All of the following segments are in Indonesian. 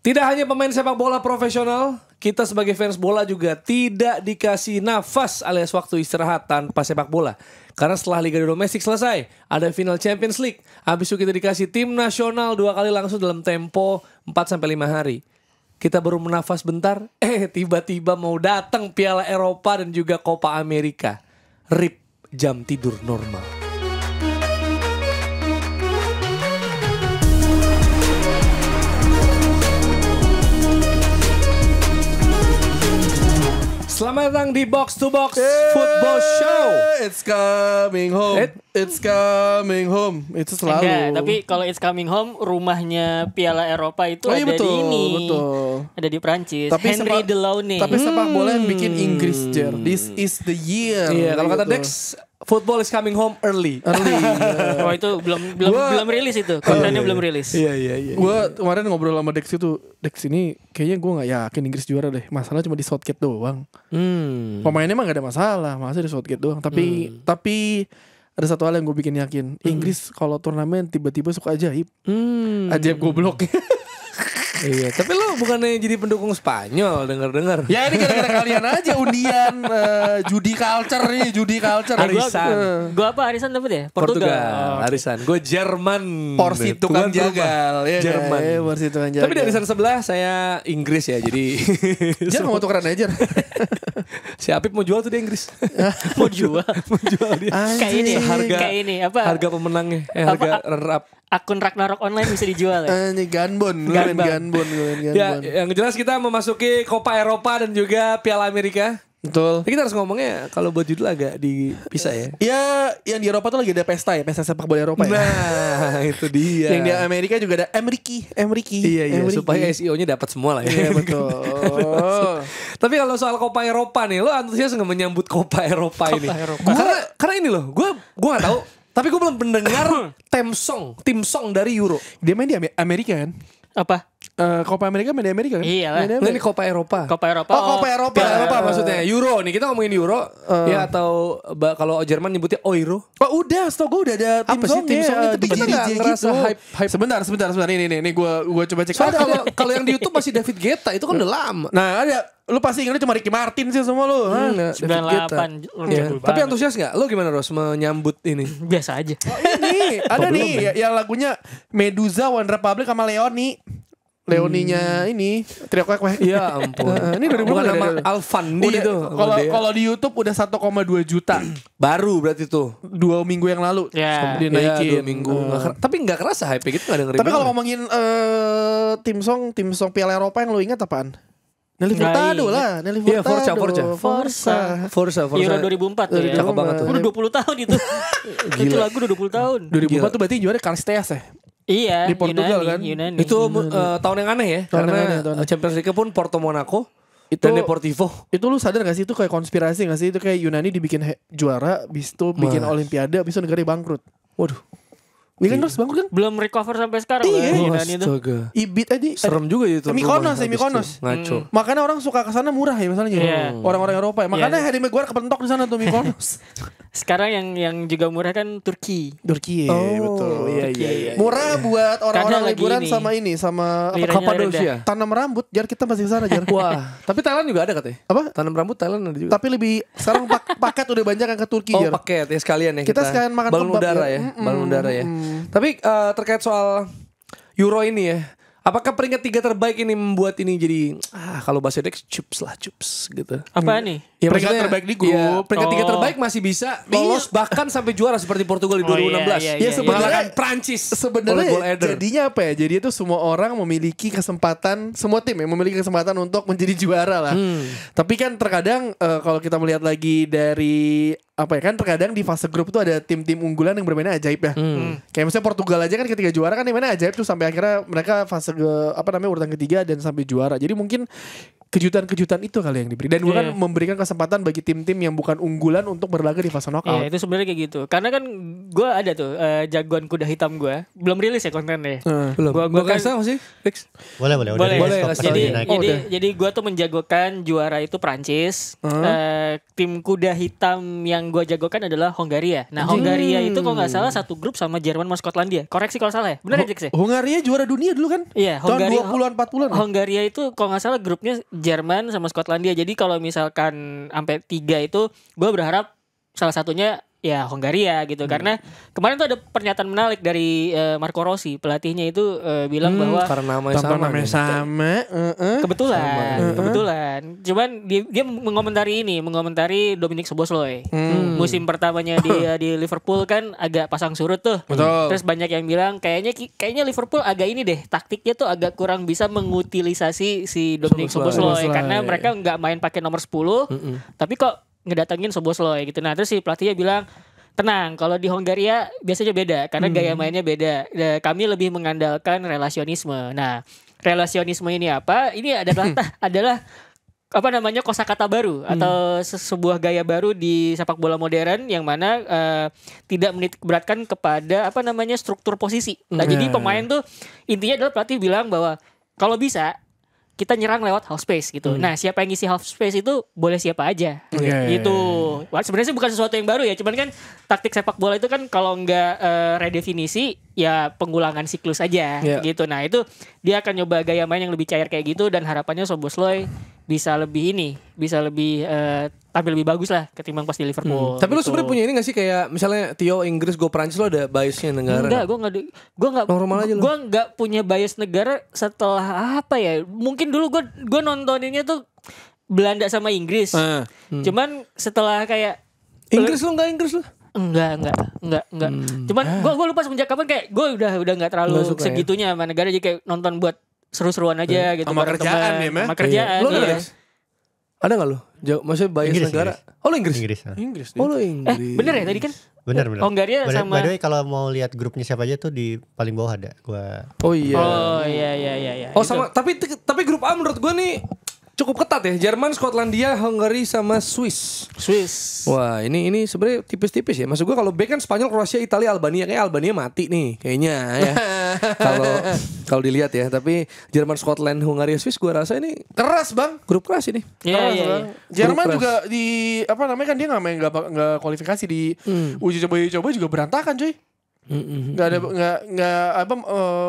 Tidak hanya pemain sepak bola profesional, kita sebagai fans bola juga tidak dikasih nafas alias waktu istirahat tanpa sepak bola. Karena setelah Liga Domestik selesai, ada final Champions League. Habis itu kita dikasih tim nasional 2 kali langsung dalam tempo 4-5 hari. Kita baru menafas bentar, tiba-tiba mau datang Piala Eropa dan juga Copa America. RIP jam tidur normal. Selamat datang di Box to Box Football Show. It's coming home. It's coming home. Itu selalu. Enggak, tapi kalau It's Coming Home, rumahnya Piala Eropa itu ada betul, di ini. betul. Ada di Prancis. Tapi Henry Delaunay. Tapi sepak bola yang bikin Inggris, Jer. This is the year. Iya, kalau kata Gitu. Dex, football is coming home early. Oh itu belum rilis itu. Kontennya belum rilis. Iya. Gue kemarin ngobrol sama Dex itu, Dex ini kayaknya gue nggak yakin Inggris juara deh. Masalah cuma di Southgate doang. Pemainnya emang gak ada masalah, masa di Southgate doang. Tapi ada satu hal yang gue bikin yakin, Inggris kalau turnamen tiba-tiba suka ajaib. Ajaib goblok. Iya, tapi lo bukannya jadi pendukung Spanyol, dengar-dengar. Ya ini gara-gara kalian aja undian judi culture nih, judi culture. Arisan. Gua apa arisan dapat ya? Portugal, arisan. Gue Jerman. Porsi tukang Tuan rumah. jagal. Ya, Jerman. Porsi tukang jagal. Tapi di arisan sebelah saya Inggris ya, jadi Jer mau tukeran aja. si Apip mau jual tuh di Inggris. Mau jual. Mau jual dia. Kayak ini, Harga kayak ini apa? Harga pemenangnya, harga Apa? runner-up. Akun Ragnarok online bisa dijual ya. Ini Ganbon. Ya, yang jelas kita memasuki Copa Eropa dan juga Piala Amerika. Betul. Kita harus ngomongnya kalau buat judul agak dipisah ya. Ya, yang di Eropa tuh lagi ada pesta ya, pesta sepak bola Eropa ya. Nah, itu dia. Yang di Amerika juga ada Ameriki. Iya, supaya SEO-nya dapat semua lah ya. Iya betul. Tapi kalau soal Copa Eropa nih, lo antusias nggak menyambut Copa Eropa ini? Eropa. Karena ini loh, gue nggak tahu. Tapi gue belum mendengar tim song dari Euro. Dia main di Amerika kan? Apa? Copa Amerika main di Amerika kan? Iya lah. Nggak, ini Copa Eropa. Copa Eropa. Oh, Copa Eropa. Piala Eropa maksudnya Euro nih, kita ngomongin Euro ya, atau kalau Jerman nyebutnya Euro. Oh udah, setahu gue udah ada tim Apa sih tim songnya? Tapi kita nggak ngerasa hype. Sebentar. Ini gue coba cek. Soalnya kalau yang di YouTube masih David Guetta, itu kan udah lama. Nah ada, lu pasti ingat cuma Ricky Martin sih semua lu. David Guetta. 98. Iya. Jadul Tapi banget. antusias nggak? Lo gimana Ros menyambut ini? Biasa aja. Ini ada nih yang lagunya Medusa, One Republic sama Leoni. Leoninya ini teriak kwek. Ya ampun. Ini 2000 bukan udah nama ada. Alfandi itu. Kalau di YouTube udah 1,2 juta. Baru berarti tuh. 2 minggu yang lalu. Ya. Dia Ya, naikin. 2 minggu. Tapi nggak kerasa hype gitu, nggak dengerin. Tapi kalau banget. ngomongin tim song Piala Eropa yang lu ingat apaan? Nelly Nggak Furtado ingat. lah, Nelly Iya, Furtado. Forza. Euro 2004 tuh ya. Cakep banget tuh. Udah 20 tahun itu. Itu lagu udah 20 tahun. 2004 tuh berarti juara Carsteas ya? Iya, Di Portugal kan? Yunani. Itu tahun yang aneh ya. Tahun yang Karena aneh, tahun yang- Champions League pun Porto Monaco Itu- dan Deportivo. Itu lu sadar gak sih itu kayak konspirasi gak sih? Itu kayak Yunani dibikin juara, abis itu bikin olimpiade, abis itu negaranya bangkrut. Waduh. Iya kan terus bangkrut kan? belum recover sampai sekarang Iya. loh, Yunani itu. Astaga. Ibit aja. Serem juga itu. Mykonos rumah ya, habis Mykonos. itu. Ngaco. Makanya orang suka kesana murah ya misalnya. Iya. Orang-orang Eropa ya. Makanya Iya. Harry Maguire kepentok di sana tuh Mykonos. Sekarang yang juga murah kan Turki. Turki ya, betul. Iya. Murah buat orang-orang Kadang lagi liburan ini. sama ini sama apa, Liranya Kapadosia. rendah. tanam rambut. Jar kita masih ke sana Jar. Wah, tapi Thailand juga ada katanya. Apa? Tanam rambut Thailand ada juga. Tapi lebih sekarang paket udah banyak yang ke Turki Oh, Jar. paket ya sekalian ya Kita sekalian makan balon kebab udara ya. ya, balon udara ya. Tapi terkait soal Euro ini ya, apakah peringkat 3 terbaik ini membuat ini jadi kalau bahasa Dex chups gitu. Apa nih? Ya, Peringkat maksudnya, terbaik di grup. iya, peringkat 3 Oh. terbaik masih bisa lolos bahkan sampai juara seperti Portugal di 2016. iya, Ya sebenarnya Mengalahkan Prancis oleh goal sebenarnya header. jadinya apa ya? Jadi itu semua orang memiliki kesempatan, semua tim ya memiliki kesempatan untuk menjadi juara lah. Tapi kan terkadang kalau kita melihat lagi dari apa ya kan terkadang di fase grup tuh ada tim-tim unggulan yang bermainnya ajaib ya. Kayak misalnya Portugal aja kan ketika juara kan mainnya ajaib tuh sampai akhirnya mereka fase urutan ketiga dan sampai juara. Jadi mungkin kejutan-kejutan itu kali yang diberi. Dan gue kan memberikan kesempatan bagi tim-tim yang bukan unggulan untuk berlaga di fase knockout. Iya, itu sebenarnya kayak gitu. Karena kan gue ada tuh jagoan kuda hitam gue. Belum rilis ya kontennya. Belum. Gua kasih tahu sih, Fix. Boleh. Jadi gue tuh menjagokan juara itu Prancis. Tim kuda hitam yang gue jagokan adalah Hongaria. Nah, Hongaria itu kalau nggak salah satu grup sama Jerman sama Skotlandia. Koreksi kalau salah ya. Benar ya, Fix ya? Hongaria juara dunia dulu kan? Iya, tahun 20-an 40-an. Hongaria itu kalau nggak salah grupnya Jerman sama Skotlandia. Jadi kalau misalkan sampai 3 itu gue berharap salah satunya ya Hongaria gitu. Karena kemarin tuh ada pernyataan menarik dari Marco Rossi, pelatihnya itu bilang bahwa karena namanya sama. Kebetulan. Cuman dia mengomentari Dominic Szoboszlai. Musim pertamanya dia di Liverpool kan agak pasang surut tuh. Betul. Terus banyak yang bilang kayaknya Liverpool agak ini deh, taktiknya tuh agak kurang bisa mengutilisasi si Dominic Szoboszlai karena mereka nggak main pakai nomor 10, tapi kok ngedatengin Szoboszlai gitu. Nah, terus si pelatihnya bilang, tenang, kalau di Hongaria biasanya beda karena gaya mainnya beda. Kami lebih mengandalkan relasionisme. Nah, relasionisme ini apa? Ini adalah apa namanya kosakata baru atau sebuah gaya baru di sepak bola modern yang mana tidak menitik beratkan kepada apa namanya struktur posisi. Nah, jadi pemain tuh intinya adalah pelatih bilang bahwa kalau bisa kita nyerang lewat half space gitu. Nah, siapa yang ngisi half space itu boleh siapa aja. Gitu. Sebenarnya bukan sesuatu yang baru ya, cuman kan taktik sepak bola itu kan kalau nggak redefinisi ya pengulangan siklus aja gitu. Nah, itu dia akan nyoba gaya main yang lebih cair kayak gitu dan harapannya Szoboszlai bisa lebih tampil lebih bagus lah ketimbang pas di Liverpool. Tapi gitu. lu sebenarnya punya ini gak sih kayak misalnya Tio Inggris, gue Prancis, lo ada biasnya negara? Enggak, gue nggak normal aja lu. Gue nggak punya bias negara setelah apa ya? Mungkin dulu gue nontoninnya tuh Belanda sama Inggris. Cuman setelah kayak Inggris lu enggak Inggris lu? Enggak. Cuman gue lupa semenjak kapan kayak gue udah nggak terlalu segitunya sama negara, jadi kayak nonton buat seru-seruan aja gitu. Sama kerjaan ya, sama kerjaan. Lu ada nggak lu? Maksudnya bias negara? Oh, lu Inggris. Inggris. Oh, lu Inggris. Bener ya tadi kan? Bener. Hongaria sama. By the way, kalau mau lihat grupnya siapa aja tuh di paling bawah ada. Oh iya. Oh Itu. sama. Tapi grup A menurut gue nih cukup ketat ya. Jerman, Skotlandia, Hungary sama Swiss. Wah, ini sebenarnya tipis-tipis ya. Maksud gue kalau B kan Spanyol, Kroasia, Italia, Albania. Kayak Albania mati nih kayaknya ya. Kalau dilihat ya. Tapi Jerman, Skotland, Hungaria, Swiss gue rasa ini Keras, Bang. grup keras ini. Iya. Jerman juga di apa namanya kan dia nggak kualifikasi di uji coba juga berantakan, cuy. Nggak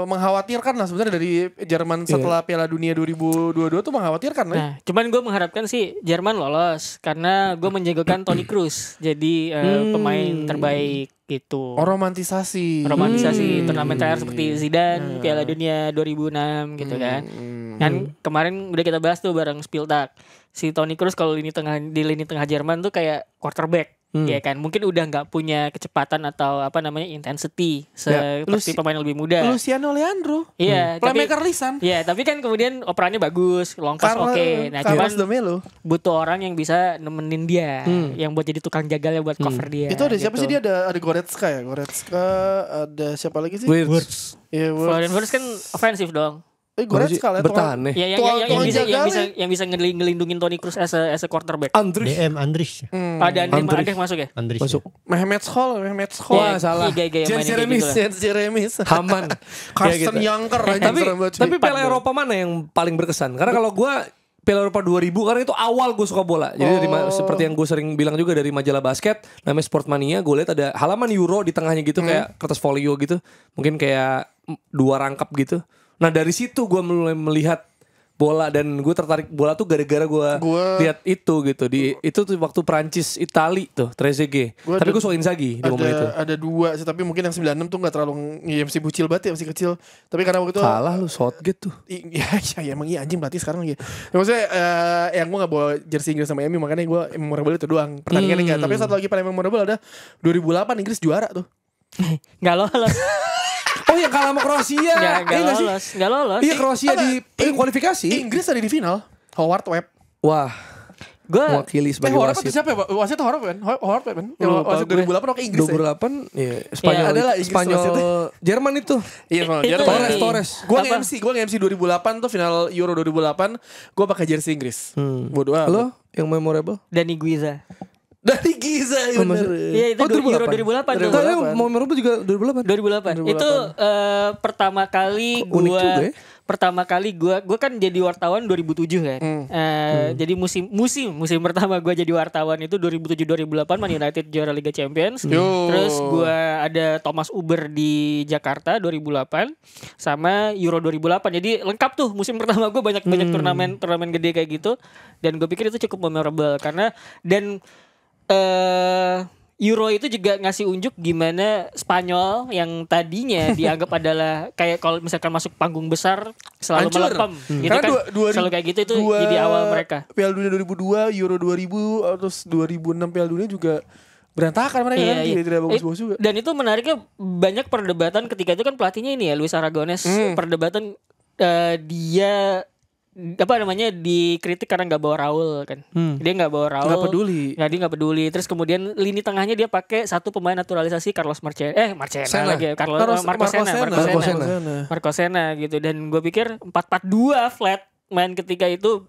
mengkhawatirkan lah sebenarnya dari Jerman setelah Piala Dunia 2022 tuh mengkhawatirkan. Nah, cuman gue mengharapkan sih Jerman lolos karena gue menjagokan Toni Kroos jadi pemain terbaik gitu. Romantisasi turnamen terakhir seperti Zidane Piala Dunia 2006 gitu kan. Kan kemarin udah kita bahas tuh bareng Spieltag. Si Toni Kroos kalau di lini tengah Jerman tuh kayak quarterback. Ya kan, mungkin udah nggak punya kecepatan atau apa namanya intensity seperti pemain lebih muda. Luciano Leandro. Iya, playmaker lisan. Iya, tapi kan kemudian operannya bagus, long pass oke. Nah, cuman butuh orang yang bisa nemenin dia, yang buat jadi tukang jagalnya buat cover dia. Itu ada siapa gitu. sih dia? Ada Goretzka ya? Ada siapa lagi sih? Wirtz. Iya, Florian Wirtz kan ofensif dong. Goretzka lah bertahan nih. Ya, yang bisa ngelindungin Toni Kroos as a quarterback. Andrich. Ada Andrich masuk ya? Andrich. Masuk. Mehmet Scholl. Wah, salah. Jens Jeremis. Haman. Carsten Janker. Tapi Piala Eropa mana yang paling berkesan? Karena kalau gue Piala Eropa 2000 karena itu awal gue suka bola. Jadi seperti yang gue sering bilang juga dari majalah basket namanya Sportmania, gue lihat ada halaman Euro di tengahnya gitu kayak kertas folio gitu. Mungkin kayak 2 rangkap gitu. Nah dari situ gue mulai melihat bola dan gue tertarik bola tuh gara-gara gue lihat itu gitu itu tuh waktu Prancis Itali tuh Trezeguet. Tapi gue suka Inzaghi di momen itu. Ada 2 sih tapi mungkin yang 96 tuh nggak terlalu masih bucil banget ya, masih kecil. Tapi karena waktu itu kalah lu Southgate tuh. Ya emang iya anjing berarti sekarang lagi. Maksudnya yang gue nggak bawa jersey Inggris sama MU makanya gue memorable itu doang pertandingannya enggak. Tapi satu lagi paling memorable ada 2008 Inggris juara tuh. Nggak lolos. Oh yang kalah sama Kroasia. Nggak lolos. Iya Kroasia di kualifikasi. Inggris ada di final. Howard Webb. Wah. Gue mewakili sebagai Horop wasit. itu siapa ya? Wasitnya Horop kan? Horop kan? Yang Lupa wasit gue. 2008 oke Inggris ya? 2008 ya Spanyol. adalah Inggris Spanyol wasitnya. Jerman itu. Iya, Itu Jerman. ini. Torres. Gue Apa? nge-MC 2008 tuh final Euro 2008. Gue pakai jersey Inggris. Bodoh amat. Lo yang memorable? Dani Guiza. Dari Giza ya bener. Iya itu Oh, Euro 2008 tuh. Enggak, yang memorable juga 2008. 2008. Itu pertama kali Kok unik juga ya? gue kan jadi wartawan 2007 kan. Jadi musim pertama gue jadi wartawan itu 2007-2008 Man United juara Liga Champions. Terus gue ada Thomas Uber di Jakarta 2008 sama Euro 2008. Jadi lengkap tuh musim pertama gue banyak turnamen gede kayak gitu. Dan gue pikir itu cukup memorable karena Euro itu juga ngasih unjuk gimana Spanyol yang tadinya dianggap adalah kayak kalau misalkan masuk panggung besar selalu Hancur. melempem gitu Karena kan. Selalu kayak gitu itu jadi awal mereka. Piala Dunia 2002, Euro 2000, terus 2006 Piala Dunia juga berantakan mereka kan. Tidak bagus-bagus juga. Dan itu menariknya banyak perdebatan ketika itu kan pelatihnya ini ya Luis Aragonés. Perdebatan dia dikritik karena nggak bawa Raul kan. Dia nggak bawa Raul. Nggak peduli. Ya, dia nggak peduli. Terus kemudian lini tengahnya dia pakai satu pemain naturalisasi Carlos Marcena lagi. Marco Senna gitu. Dan gue pikir 4-4-2 flat main ketika itu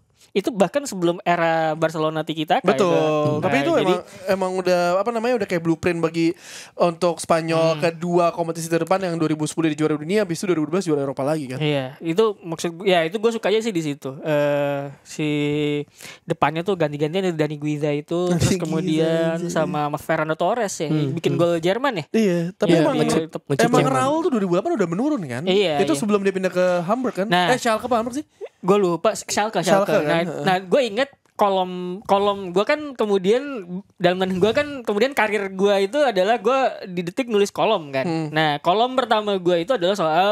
bahkan sebelum era Barcelona Tiki-Taka. Betul. Tapi itu jadi, emang udah udah kayak blueprint bagi untuk Spanyol kedua kompetisi terdepan yang 2010 di juara dunia, habis itu 2012 juara Eropa lagi kan. Iya, itu maksud itu gue sukanya sih di situ. Si depannya tuh ganti-gantian Dani Guiza itu, terus kemudian sama Fernando Torres ya, bikin gol Jerman ya. Iya, tapi Iya, emang Raul tuh 2008 udah menurun kan. Iya, itu iya. sebelum dia pindah ke Hamburg kan. Nah. Schalke apa Hamburg sih? Gue lupa Schalke. Kan? Nah gue inget kolom gue kan kemudian dalam gue kan kemudian karir gue itu adalah gue di Detik nulis kolom kan. Nah kolom pertama gue itu adalah soal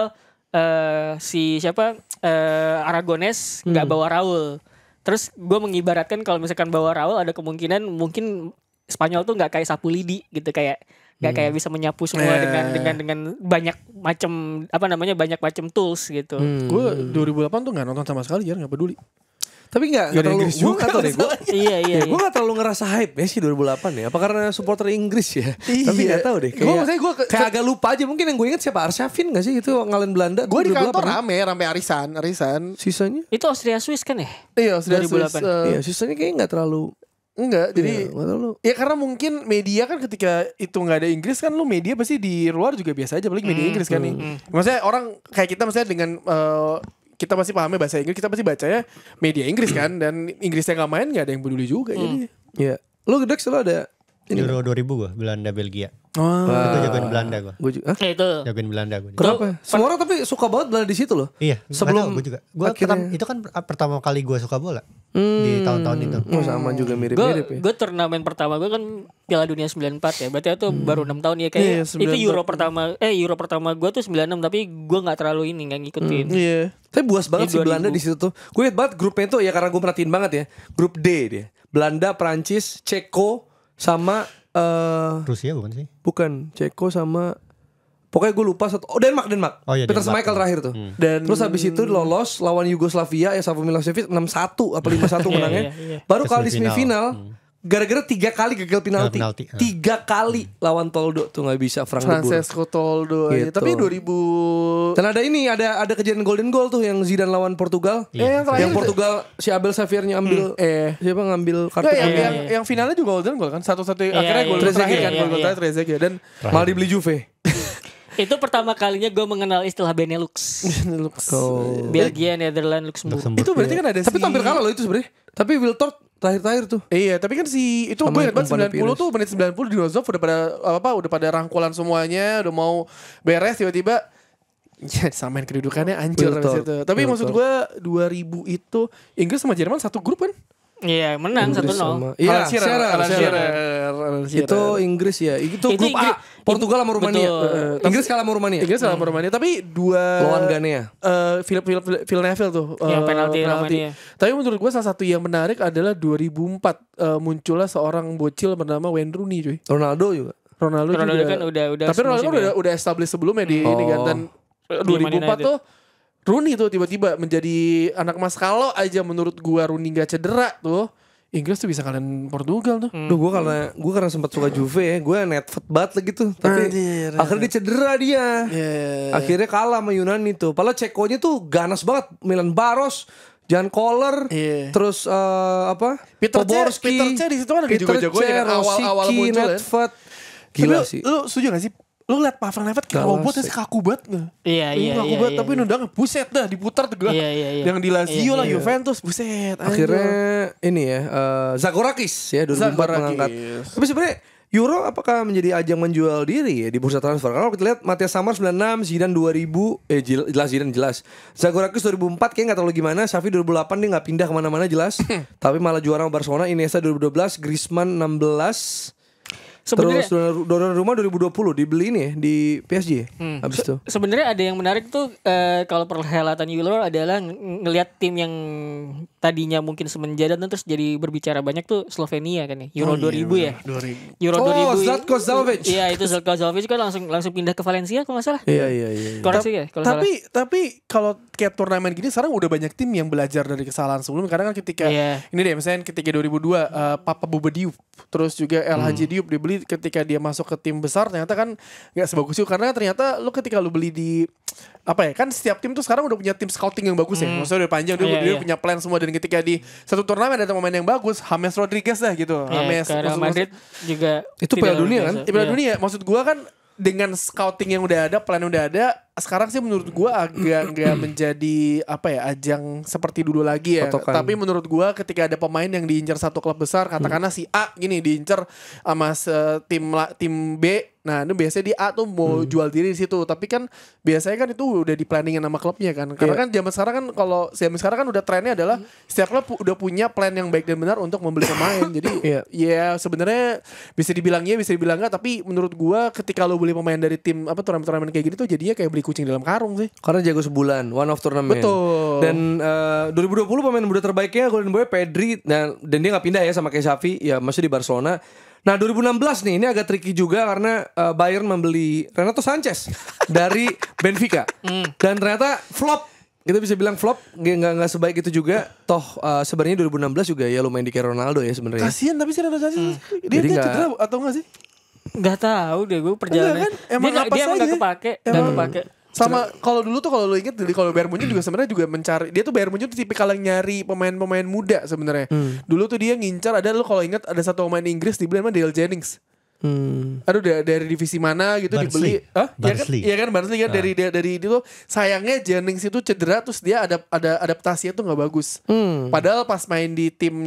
Aragonés nggak bawa Raul. Terus gue mengibaratkan kalau misalkan bawa Raul ada kemungkinan mungkin Spanyol tuh nggak kayak sapu lidi gitu, kayak nggak kayak bisa menyapu semua dengan banyak macam banyak macam tools gitu. Gue 2008 tuh nggak nonton sama sekali, nggak peduli. Tapi nggak Gak ada terlalu, Inggris gue juga nggak tahu deh. Iya. Gue nggak terlalu ngerasa hype ya sih 2008 ya. Apa karena supporter Inggris ya? Tapi nggak tahu deh. Kayak agak lupa aja. Mungkin yang gue ingat siapa, Arshavin nggak sih itu ngalahin Belanda? Gue di 2008 kantor ya? rame arisan. Sisanya? Itu Austria Swiss kan ya? Iya, sudah 2008. Iya, sisanya kayaknya nggak terlalu. Enggak, jadi nggak terlalu. ya karena mungkin media kan ketika itu nggak ada Inggris kan, lu media pasti di luar juga biasa aja, apalagi media Inggris kan nih. Maksudnya orang kayak kita misalnya dengan kita pasti pahamnya bahasa Inggris, kita pasti bacanya media Inggris kan, dan Inggrisnya nggak main nggak ada yang peduli juga jadi. Iya. Lo Dex lo ada Euro 2000 gue, Belanda Belgia. Oh. Itu jagoin Belanda gue. Gue juga. Ya itu. Jagoin Belanda gue. Kenapa? Semua orang tapi suka banget Belanda di situ loh. Iya, Sebelum gue juga. Gue akhirnya- itu kan pertama kali gue suka bola di tahun-tahun itu. Oh, sama juga mirip-mirip ya. Gue turnamen pertama gue kan Piala Dunia 94 ya. Berarti itu baru 6 tahun ya kayak. Iya, Itu 94. Euro pertama gue tuh 96 tapi gue nggak terlalu nggak ngikutin. Iya. Tapi buas banget Ini sih 2000. Belanda di situ tuh. Gue liat banget grupnya tuh ya karena gue perhatiin banget ya. Grup D dia. Belanda, Prancis, Ceko sama Rusia bukan sih? bukan Ceko sama pokoknya gue lupa satu. Oh, Denmark. Oh iya, Peter Denmark. Schmeichel terakhir tuh. Dan Terus habis itu lolos lawan Yugoslavia ya Savo Milosevic 6-1 apa 5-1 menangnya. iya. Baru Ke kali di semifinal gara-gara 3 kali gagal penalti. Penalti. 3 kali lawan Toldo tuh nggak bisa Frank de Boer. Francesco Toldo aja. Gitu. Tapi 2000 Dan ada kejadian golden goal tuh yang Zidane lawan Portugal. yang terakhir Yang Portugal si Abel Xaviernya ambil siapa ngambil kartu Nggak, kuning. yang finalnya juga golden goal kan, satu-satu akhirnya gol iya, terakhir iya, kan, iya, gol iya. terakhir Trezeguet dan malah dibeli Juve. Itu pertama kalinya gue mengenal istilah Benelux. Oh. Belgia, Netherlands, Luxembourg. itu berarti kan ada Tapi tampil kalah loh itu sebenarnya. Tapi Wiltord terakhir tuh. Iya, tapi kan itu Sama gue ingat banget umpan 90 Pires. tuh menit 90 di Rozov udah pada rangkulan semuanya, udah mau beres tiba-tiba ya samain kedudukannya hancur Wiltord. habis itu. Tapi maksud gue 2000 itu Inggris sama Jerman satu grup kan? Iya, menang Inggris 1-0. sama- Iya, Alan Shearer. Itu Inggris ya. Itu grup A. Portugal sama Rumania. Inggris kalah sama Rumania. Inggris sama Romania, tapi Lawan Ghanea. Phil Neville tuh Yang penalti Romania. Tapi menurut gue salah satu yang menarik adalah 2004 munculnya seorang bocil bernama Wayne Rooney cuy. Ronaldo juga. Ronaldo Ronaldo juga. kan udah Tapi Ronaldo kan semusim ya. udah established sebelumnya di ini kan, dan Di Man 2004 United. tuh Rooney tuh tiba-tiba menjadi anak emas. Kalau aja menurut gua Rooney gak cedera tuh, Inggris tuh bisa kalian Portugal tuh. Duh, gue karena sempat suka Juve ya, gue netfet banget lagi tuh. Tapi Anjir, akhirnya dia cedera dia. Yeah. Akhirnya kalah sama Yunani tuh. Padahal Cekonya tuh ganas banget. Milan Baros, Jan Koller, Iya. terus Peter Poborski, Cech di situ kan lagi jago-jagonya kan, awal muncul ya. Nedved. Gila sih. Lu setuju gak sih? Lu liat Pavel Nedved kayak Galas robot sih. sih, kaku banget gak? Iya. Kaku banget, tapi nendang buset dah diputar tuh gue. Iya. Yang di Lazio lah, Iya. Juventus, buset. Akhirnya ini ya Zagorakis ya 2004 mengangkat. Tapi sebenarnya Euro apakah menjadi ajang menjual diri ya di bursa transfer? Kalau kita lihat Matthias Samar 96, Zidane 2000, jelas. Zagorakis 2004 kayak nggak terlalu gimana. Xavi 2008 dia nggak pindah kemana-mana jelas. Tapi malah juara sama Barcelona. Iniesta 2012, Griezmann 16. Sebenarnya Terus Donnarumma 2020 dibeli ini ya di PSG ya. Habis itu. sebenarnya ada yang menarik tuh kalau perhelatan Euro adalah ngelihat tim yang tadinya mungkin semenjana terus jadi berbicara banyak tuh Slovenia kan ya. Euro 2000 ya. 2000. Euro 2000. Zlatko Zalvic. Iya, itu Zlatko Zalvic kan langsung pindah ke Valencia kalau nggak salah. Iya. Koreksi ya kalau salah. Tapi kalau kayak turnamen gini sekarang udah banyak tim yang belajar dari kesalahan sebelumnya. Karena kan ketika ini deh misalnya ketika 2002 Papa Boba Diop, terus juga El Hadji Diop dibeli ketika dia masuk ke tim besar, ternyata kan nggak sebagus itu. Karena ternyata lu ketika lu beli di kan setiap tim tuh sekarang udah punya tim scouting yang bagus ya. Maksudnya udah panjang, dia punya plan semua. Dan ketika di satu turnamen ada pemain yang bagus, James Rodriguez lah gitu. James Real Madrid juga itu Piala Dunia kan? Piala Dunia. Maksud gua kan dengan scouting yang udah ada, plan yang udah ada, sekarang sih menurut gua agak nggak menjadi ajang seperti dulu lagi ya. Patokan. Tapi menurut gua ketika ada pemain yang diincar satu klub besar, katakanlah si A gini diincar sama tim B, nah itu biasanya di A tuh mau jual diri di situ. Tapi kan biasanya kan itu udah di planningin sama klubnya kan. Karena kan zaman sekarang kan udah trennya adalah setiap klub udah punya plan yang baik dan benar untuk membeli pemain. Jadi ya sebenarnya bisa dibilang iya, bisa dibilang enggak. Tapi menurut gua ketika lo beli pemain dari tim turnamen kayak gini tuh jadinya kayak beli kucing dalam karung sih. Karena jago sebulan, one of turnamen. Betul. Dan 2020 pemain muda terbaiknya Golden Boy Pedri, dan dia nggak pindah ya sama kayak Xavi, ya masih di Barcelona. Nah 2016 nih, ini agak tricky juga karena Bayern membeli Renato Sanchez dari Benfica. Dan ternyata flop. Kita bisa bilang flop, nggak sebaik itu juga. Toh sebenarnya 2016 juga ya lumayan di kayak Ronaldo ya sebenarnya. Kasian tapi sih Renato Sanchez. Dia cedera atau enggak sih? Nggak tahu deh gue perjalanan. Kan? Emang dia nggak kepake. Sama kalau dulu tuh kalau lo inget kalau Bayern Munchen juga sebenarnya juga mencari, dia tuh Bayern Munchen tuh tipikal yang nyari pemain-pemain muda sebenarnya. Dulu tuh dia ngincar, ada lo kalau inget ada satu pemain Inggris dibeli sama Dale Jennings. Aduh dari divisi mana gitu Barnsley. dibeli. Iya kan Barnsley kan dari itu sayangnya Jennings itu cedera terus dia ada adaptasinya tuh nggak bagus. Padahal pas main di tim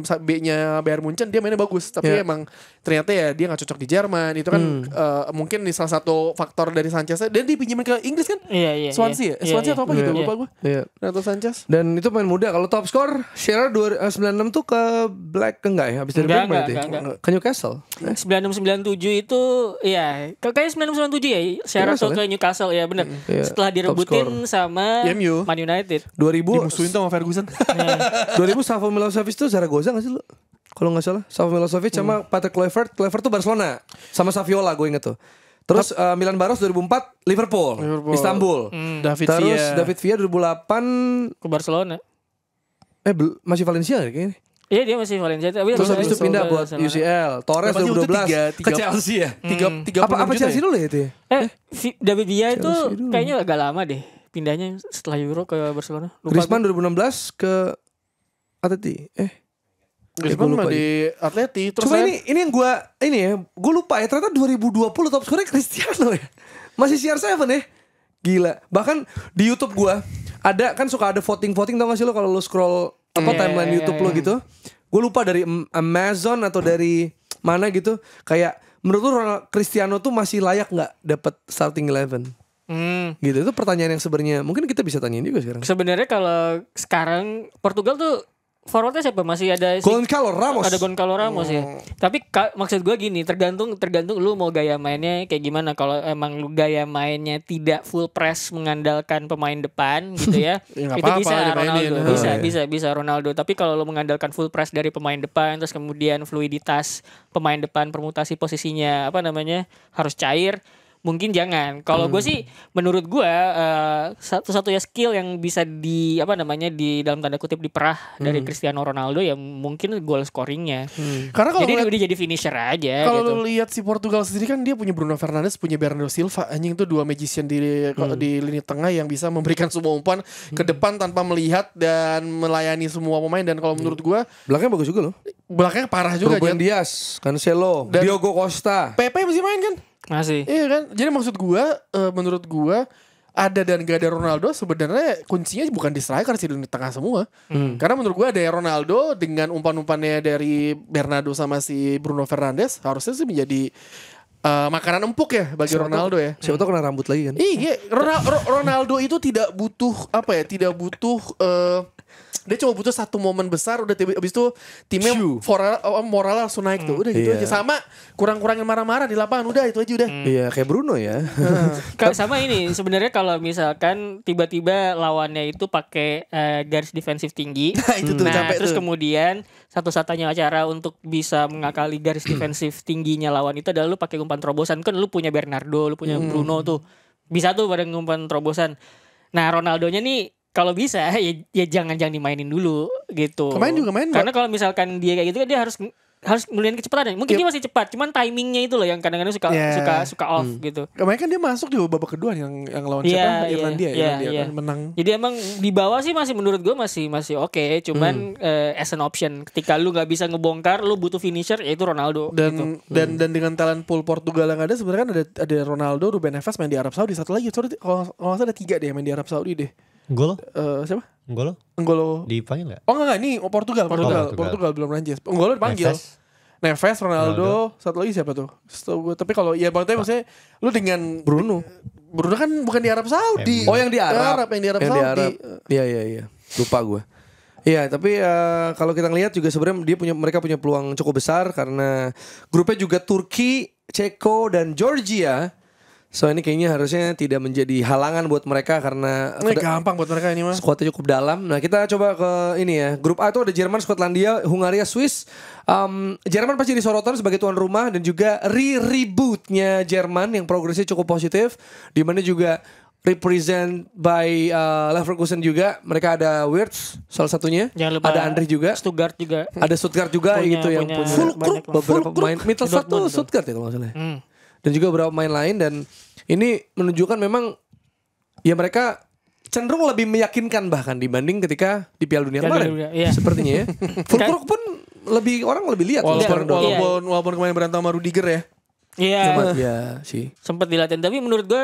B-nya Bayern Munchen dia mainnya bagus, tapi emang ternyata ya dia nggak cocok di Jerman. Itu kan mungkin salah satu faktor dari Sanchez. Dan dipinjemin ke Inggris kan? Iya. Swansea atau apa gitu lupa gue. Renato Sanchez. Dan itu pemain muda. Kalau top skor Shearer 96 tuh ke Black enggak ya? Habis dari Black berarti. Ke Newcastle. 96-97 itu ya kayaknya 96-97 ya Shearer tuh ke Newcastle ya bener. Setelah direbutin sama MU. Man United 2000 dimusuhin tuh sama Ferguson. 2000 Savo Milosevic tuh Zaragoza gak sih lu? Kalau gak salah Savo Milosevic sama Patrick Kluivert tuh Barcelona sama Saviola gue inget tuh. Terus Milan Baros 2004 Liverpool. Istanbul. David Villa 2008 ke Barcelona. Masih Valencia kayaknya. Iya dia masih Valencia. Terus habis itu pindah buat UCL. Torres 2012 ke Chelsea ya. Apa Chelsea dulu ya itu ya? David Villa itu kayaknya agak lama deh pindahnya setelah Euro ke Barcelona. Griezmann 2016 ke Atleti. Griezmann mah di Atleti. Terus cuma ini yang gue lupa ya, ternyata 2020 top skornya Cristiano ya. Masih CR7 ya. Gila. Bahkan di YouTube gue suka ada voting tau gak sih lo kalau lo scroll timeline YouTube lo gitu. Gue lupa dari Amazon atau dari mana gitu. Kayak menurut lo Cristiano tuh masih layak gak dapet starting 11? Gitu, itu pertanyaan yang sebenarnya mungkin kita bisa tanyain juga sekarang. Sebenarnya kalau sekarang Portugal tuh forwardnya siapa? Masih ada Goncalo Ramos. Ada Goncalo Ramos ya. Tapi maksud gue gini, tergantung lu mau gaya mainnya kayak gimana. Kalau emang lu gaya mainnya tidak full press mengandalkan pemain depan gitu ya, itu bisa Ronaldo. Bisa Ronaldo. Tapi kalau lu mengandalkan full press dari pemain depan, terus kemudian fluiditas pemain depan, permutasi posisinya harus cair. mungkin jangan. Kalau gue sih menurut gue satu-satunya skill yang bisa di di dalam tanda kutip diperah dari Cristiano Ronaldo ya mungkin goal scoringnya. Karena kalau jadi dia jadi finisher aja. Kalau gitu. lu lihat si Portugal sendiri kan dia punya Bruno Fernandes, punya Bernardo Silva, anjing itu dua magician di lini tengah yang bisa memberikan semua umpan ke depan tanpa melihat dan melayani semua pemain. Dan kalau menurut gue belakangnya bagus juga loh. Belakangnya parah juga. Ruben Dias, Cancelo, Diogo Costa. Pepe masih main kan? Masih. Iya kan? Jadi maksud gue, menurut gue ada dan gak ada Ronaldo sebenarnya kuncinya bukan di striker sih, di tengah semua. Karena menurut gue ada Ronaldo dengan umpan-umpannya dari Bernardo sama si Bruno Fernandes harusnya sih menjadi makanan empuk ya bagi Ronaldo ya. Siapa tau kena rambut lagi kan? Iya, Ronaldo itu tidak butuh dia cuma butuh satu momen besar udah abis itu timnya moral langsung naik tuh. Udah gitu aja. Sama kurang-kurangin marah-marah di lapangan udah itu aja udah. Iya kayak Bruno ya. Sama ini sebenarnya kalau misalkan tiba-tiba lawannya itu pakai garis defensif tinggi. Nah, itu tuh capek terus tuh. kemudian satu-satunya cara untuk bisa mengakali garis defensif tingginya lawan itu adalah lu pakai umpan terobosan. Kan lu punya Bernardo, lu punya Bruno tuh. Bisa tuh pada umpan terobosan. Nah, Ronaldonya nih kalau bisa ya jangan dimainin dulu gitu. Kemarin juga main. Karena kalau misalkan dia kayak gitu kan dia harus ngelihat kecepatan. Mungkin dia masih cepat, cuman timingnya itu loh yang kadang-kadang suka off gitu. Kemarin kan dia masuk di babak kedua yang lawan siapa? Irlandia kan menang. Jadi emang di bawah sih masih menurut gue masih oke. Cuman as an option ketika lu nggak bisa ngebongkar, lu butuh finisher yaitu Ronaldo. Dan gitu. dan dengan talent pool Portugal yang ada sebenarnya kan ada Ronaldo, Ruben Neves main di Arab Saudi, satu lagi kalau nggak salah ada 3 deh main di Arab Saudi deh. Ngolo? Siapa? Ngolo dipanggil gak? Oh enggak ini Portugal belum Ranges. Ngolo dipanggil. Neves, Ronaldo, satu lagi siapa tuh? Tapi kalau ya maksudnya lu dengan Bruno kan bukan di Arab Saudi. Oh yang di Arab. Yang di Arab Saudi. Iya. Lupa gue. Iya, tapi kalau kita ngelihat juga sebenarnya mereka punya peluang cukup besar karena grupnya juga Turki, Ceko dan Georgia. So ini kayaknya harusnya tidak menjadi halangan buat mereka karena gampang buat mereka ini mah. Skuadnya cukup dalam. Nah kita coba ke ini ya. Grup A itu ada Jerman, Skotlandia, Hungaria, Swiss. Jerman pasti disorotan sebagai tuan rumah dan juga rebootnya Jerman yang progresnya cukup positif. Di mana juga represent by Leverkusen juga. Mereka ada Wirtz salah satunya. Ada Andrich juga. Stuttgart juga. Ada Stuttgart juga gitu yang punya beberapa pemain. Mittelstadt tuh Stuttgart ya kalau nggak salah. Dan juga beberapa pemain lain dan ini menunjukkan memang ya mereka cenderung lebih meyakinkan bahkan dibanding ketika di Piala Dunia kemarin. Sepertinya ya. Fulkrug pun orang lebih lihat walaupun kemarin berantem sama Rudiger ya. Iya sih. Sempat dilatih tapi menurut gue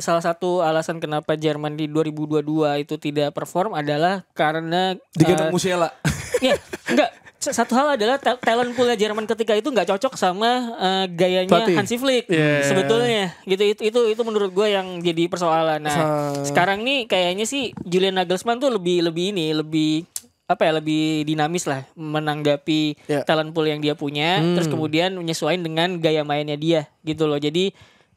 salah satu alasan kenapa Jerman di 2022 itu tidak perform adalah karena digendong Musiala. Iya, enggak. Satu hal adalah talent poolnya Jerman ketika itu nggak cocok sama gayanya Hansi Flick sebetulnya gitu itu menurut gue yang jadi persoalan. Nah sekarang nih kayaknya sih Julian Nagelsmann tuh lebih dinamis lah menanggapi talent pool yang dia punya terus kemudian menyesuaikan dengan gaya mainnya dia gitu loh. Jadi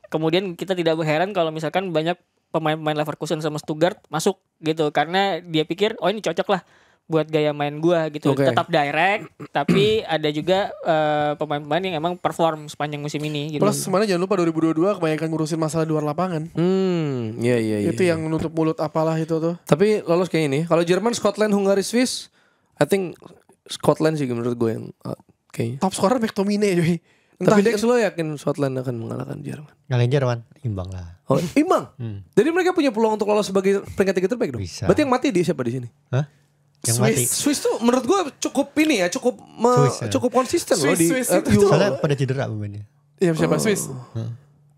kemudian kita tidak berheran kalau misalkan banyak pemain-pemain Leverkusen sama Stuttgart masuk gitu karena dia pikir oh ini cocok lah buat gaya main gua gitu. Tetap direct tapi ada juga pemain-pemain yang emang perform sepanjang musim ini gitu. Plus sebenarnya jangan lupa 2022 kebanyakan ngurusin masalah di luar lapangan. Iya. Itu yang nutup mulut apalah itu tuh. Tapi lolos kayak ini. Kalau Jerman, Scotland, Hungary, Swiss, I think Scotland sih menurut gue yang kayaknya. Top scorer McTominay cuy. Tapi Dex lo yakin Scotland akan mengalahkan Jerman? Ngalahin Jerman, imbang lah. Oh, imbang? Jadi mereka punya peluang untuk lolos sebagai peringkat 3 terbaik dong? Bisa. Berarti yang mati di siapa di sini? Hah? Yang mati. Swiss tuh menurut gue cukup ini ya, cukup konsisten loh di itu soalnya pada cedera pemainnya. Iya siapa Swiss?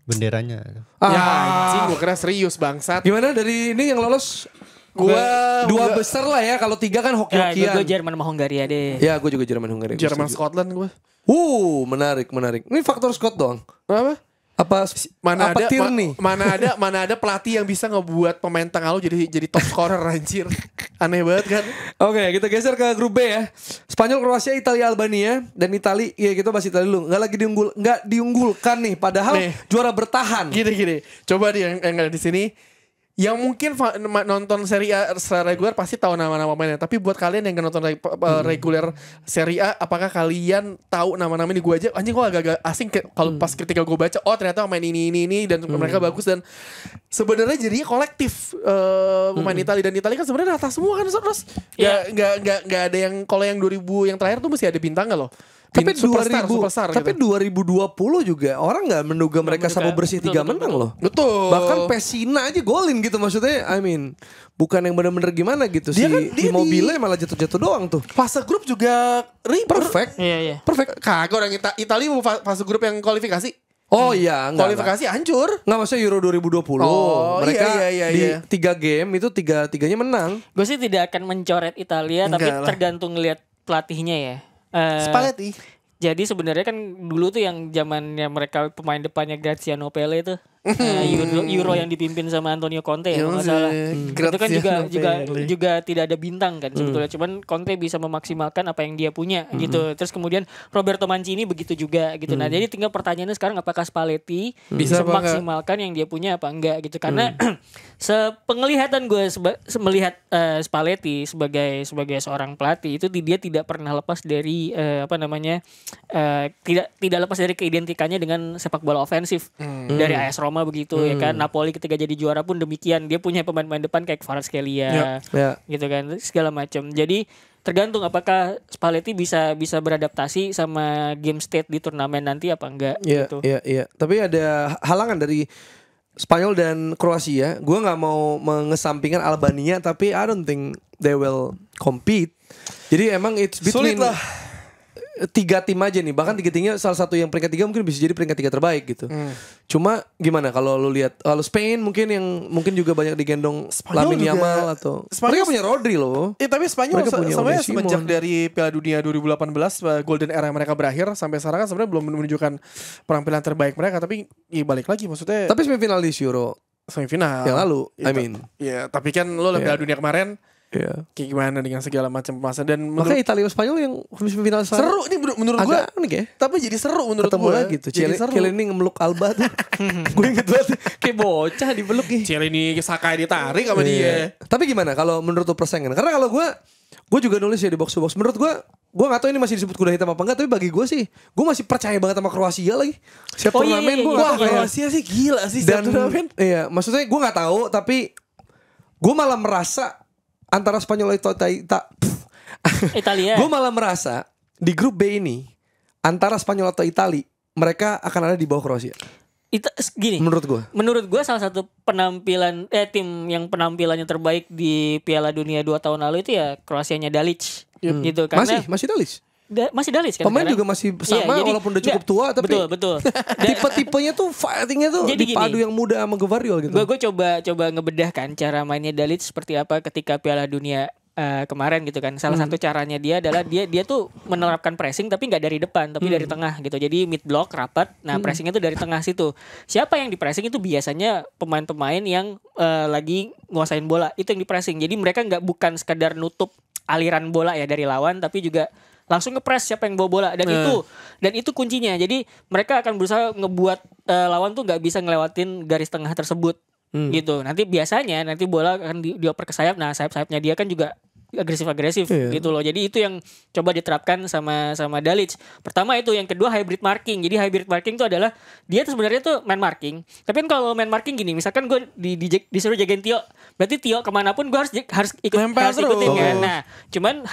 Benderanya. Ya anjing gue kira serius bangsat. Gimana dari ini yang lolos? Dua besar lah ya, kalau 3 kan hoki-hokian. Gue Jerman sama Hungaria deh. Ya gue juga Jerman Hungaria. Jerman Scotland gue. Menarik. Ini faktor Scott doang. Apa? Mana ada pelatih yang bisa ngebuat pemain tengah lu jadi top scorer anjir. Aneh banget kan? Oke, kita geser ke grup B ya. Spanyol, Kroasia, Italia, Albania dan Italia. Ya kita bahas Italia dulu. Nggak diunggulkan nih padahal nih, juara bertahan. Gini. Coba nih yang ada di sini. yang mungkin nonton Serie A secara reguler pasti tahu nama-nama pemainnya. Tapi buat kalian yang nonton reguler Serie A, apakah kalian tahu nama-nama ini? Gue aja anjing gue agak-agak asing kalau pas ketika gue baca, oh ternyata main ini dan mereka bagus. Dan sebenarnya jadinya kolektif pemain Italia, dan Italia kan sebenarnya rata semua kan terus. Nggak ada yang, kalau yang 2000 yang terakhir tuh masih ada bintangnya loh. Tapi superstar tapi gitu. 2020 juga orang nggak menduga mereka sabu bersih 3 menang loh. Betul. Bahkan Pessina aja golin gitu, maksudnya I mean bukan yang bener-bener gimana gitu sih. Dia Immobile malah jatuh-jatuh doang tuh. Fase grup juga perfect. Iya. Perfect. Kagak orang Italia mau fase grup yang kualifikasi. Oh iya, kualifikasi hancur. Enggak, maksudnya Euro 2020. Mereka di 3 game itu 3-3-nya menang. Gue sih tidak akan mencoret Italia, tapi tergantung lihat pelatihnya ya. Spalletti. Jadi sebenarnya kan dulu tuh yang zamannya mereka pemain depannya Graziano Pelle itu Euro yang dipimpin sama Antonio Conte ya, kalau nggak salah. Itu kan juga tidak ada bintang kan sebetulnya. Cuman Conte bisa memaksimalkan apa yang dia punya gitu. Terus kemudian Roberto Mancini begitu juga gitu. Nah, jadi tinggal pertanyaannya sekarang apakah Spalletti bisa memaksimalkan yang dia punya apa enggak gitu. Karena sepenglihatan gue melihat Spalletti sebagai seorang pelatih itu dia tidak pernah lepas dari tidak lepas dari keidentikannya dengan sepak bola ofensif. Dari AS Roma begitu ya kan, Napoli ketika jadi juara pun demikian, dia punya pemain-pemain depan kayak Kvaratskhelia gitu kan, segala macam. Jadi tergantung apakah Spalletti bisa beradaptasi sama game state di turnamen nanti apa enggak gitu. Iya. Tapi ada halangan dari Spanyol dan Kroasia. Gue nggak mau mengesampingkan Albania, tapi I don't think they will compete. Jadi emang it's between sulit lah. 3 tim aja nih. Bahkan 3 timnya salah satu yang peringkat 3 mungkin bisa jadi peringkat 3 terbaik gitu. Cuma gimana kalau lu lihat, kalau Spain mungkin juga banyak digendong Lamine Yamal atau mereka punya Rodri loh. Tapi Spanyol sebenarnya semenjak dari Piala Dunia 2018 golden era mereka berakhir sampai sekarang kan sebenarnya belum menunjukkan penampilan terbaik mereka. Tapi balik lagi maksudnya. Tapi semifinal di Euro. Semifinal yang lalu. Tapi kan lo Piala Dunia kemarin. Iya. Kayak gimana dengan segala macam pemasan dan makanya Italia Spanyol yang semifinal seru ini menurut gue unik ya. Tapi jadi seru menurut gue gitu. Chiellini ngemeluk Alba tuh. Gue inget banget kayak bocah dipeluk nih. Chiellini Sakai ditarik sama dia. Tapi gimana kalau menurut lu persaingan? Karena kalau gue juga nulis ya di box to box. Menurut gue gak tahu ini masih disebut kuda hitam apa enggak, tapi bagi gue sih gue masih percaya banget sama Kroasia lagi. Siap turnamen gue gak tahu. Kroasia sih gila sih dan turnamen. Iya, maksudnya gue gak tahu, tapi gue malah merasa antara Spanyol Italia. Gue malah merasa di grup B ini antara Spanyol atau Italia mereka akan ada di bawah Kroasia. Gini. Menurut gue salah satu penampilan tim yang penampilannya terbaik di Piala Dunia 2 tahun lalu itu ya Kroasianya Dalic. Gitu karena masih Dalic. Masih Dalic kan. Pemain juga masih sama walaupun udah cukup tua, tapi betul. Tipe-tipenya tuh fightingnya tuh dipadu yang muda sama Gvardiol gitu. Gue coba ngebedah kan cara mainnya Dalic seperti apa ketika Piala Dunia kemarin gitu kan. Salah satu caranya dia adalah dia tuh menerapkan pressing tapi nggak dari depan tapi dari tengah gitu. Jadi mid block rapat. Nah pressingnya tuh dari tengah situ. Siapa yang di pressing itu biasanya pemain-pemain yang lagi nguasain bola, itu yang di pressing. Jadi mereka bukan sekadar nutup aliran bola ya dari lawan, tapi juga langsung ngepres siapa yang bawa bola, dan itu kuncinya. Jadi mereka akan berusaha ngebuat lawan tuh nggak bisa ngelewatin garis tengah tersebut gitu. Nanti biasanya bola akan dioper ke sayap. Nah sayap-sayapnya dia kan juga agresif gitu loh. Jadi itu yang coba diterapkan sama Dalic. Pertama itu, yang kedua hybrid marking. Jadi hybrid marking itu adalah dia tuh sebenarnya tuh man marking. Tapi kan kalau man marking gini, misalkan gue disuruh jagain Tio, berarti Tio kemanapun gue harus ikutin kan. Nah, cuman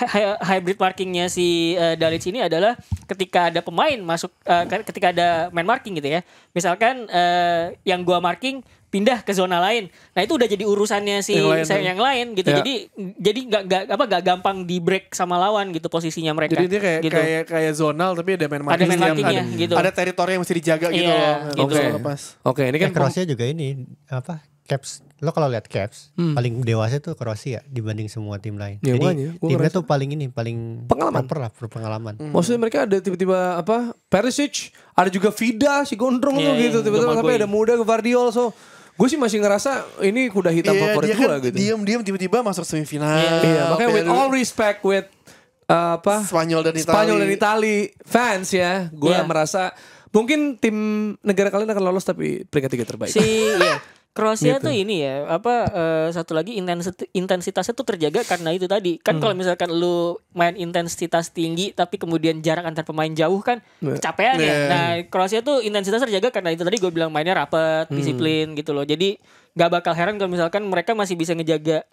hybrid markingnya si Dalic ini adalah ketika ada pemain masuk, ketika ada man marking gitu ya. Misalkan yang gue marking pindah ke zona lain. Nah itu udah jadi urusannya yang lain gitu. Ya. Jadi nggak gampang di break sama lawan gitu posisinya mereka. Jadi dia kayak zonal tapi ada man marking gitu. Ada teritori yang mesti dijaga gitu loh. Oke, ini kan Kroasia juga ini caps. Lo kalau lihat caps paling dewasa tuh Kroasia dibanding semua tim lain. Ya, jadi timnya tuh paling pengalaman. Maksudnya mereka ada tiba-tiba Perisic, ada juga Vida si gondrong tuh gitu. Tiba-tiba sampai ada muda Gvardiol. So gue sih masih ngerasa ini kuda hitam favorit gue gitu. Diam-diam tiba-tiba masuk semifinal. Makanya with all respect with Spanyol dan Italia fans ya, gue merasa mungkin tim negara kalian akan lolos tapi peringkat 3 terbaik. Kroasia Gitu. tuh ini ya satu lagi intensitasnya tuh terjaga karena itu tadi kan kalau misalkan lu main intensitas tinggi tapi kemudian jarak antar pemain jauh kan kecapean ya. Nah Kroasia tuh intensitas terjaga karena itu tadi gue bilang mainnya rapat, disiplin gitu loh. Jadi nggak bakal heran kalau misalkan mereka masih bisa ngejaga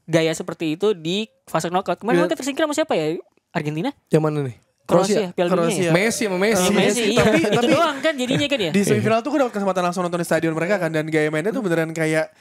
gaya seperti itu di fase knockout. Kemarin mereka tersingkir sama siapa ya? Argentina? Yang mana nih? Kroasia, Piala Dunia ya? Messi sama Messi. Messi, iya. Itu doang kan jadinya kan ya. Di semifinal tuh gue dapet kesempatan langsung nonton di stadion mereka kan, dan gaya mainnya tuh beneran kayak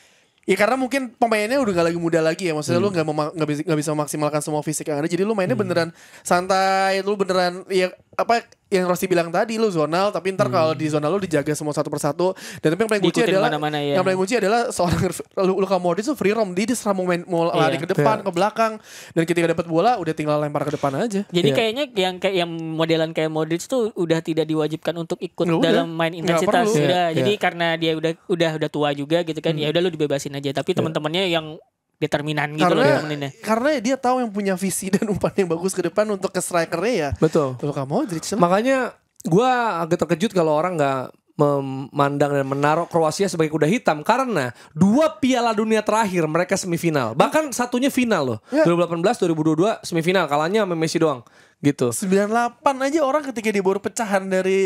ya karena mungkin pemainnya udah gak lagi muda lagi ya, maksudnya lu nggak bisa memaksimalkan semua fisik yang ada, jadi lu mainnya beneran santai, lu beneran ya apa yang Rossi bilang tadi, lu zonal tapi ntar kalau di zonal lu dijaga semua satu persatu, dan tapi yang paling kunci adalah yang paling kunci adalah seorang Luka Modric tuh free roam, dia selalu mau lari ke depan ke belakang, dan ketika dapat bola udah tinggal lempar ke depan aja. Jadi kayaknya yang modelan kayak Modric tuh udah tidak diwajibkan untuk ikut dalam main intensitas. Jadi karena dia udah tua juga gitu kan, ya udah lu dibebasin aja, tapi teman-temannya yang determinan gitu loh temeninnya. Karena dia tahu yang punya visi dan umpan yang bagus ke depan untuk ke strikernya ya. Betul. Luka Modric. Makanya gue agak terkejut kalau orang nggak memandang dan menaruh Kroasia sebagai kuda hitam, karena 2 Piala Dunia terakhir mereka semifinal, bahkan satunya final loh. 2018, 2022 semifinal, kalahnya sama Messi doang gitu. 98 aja orang ketika dia baru pecahan dari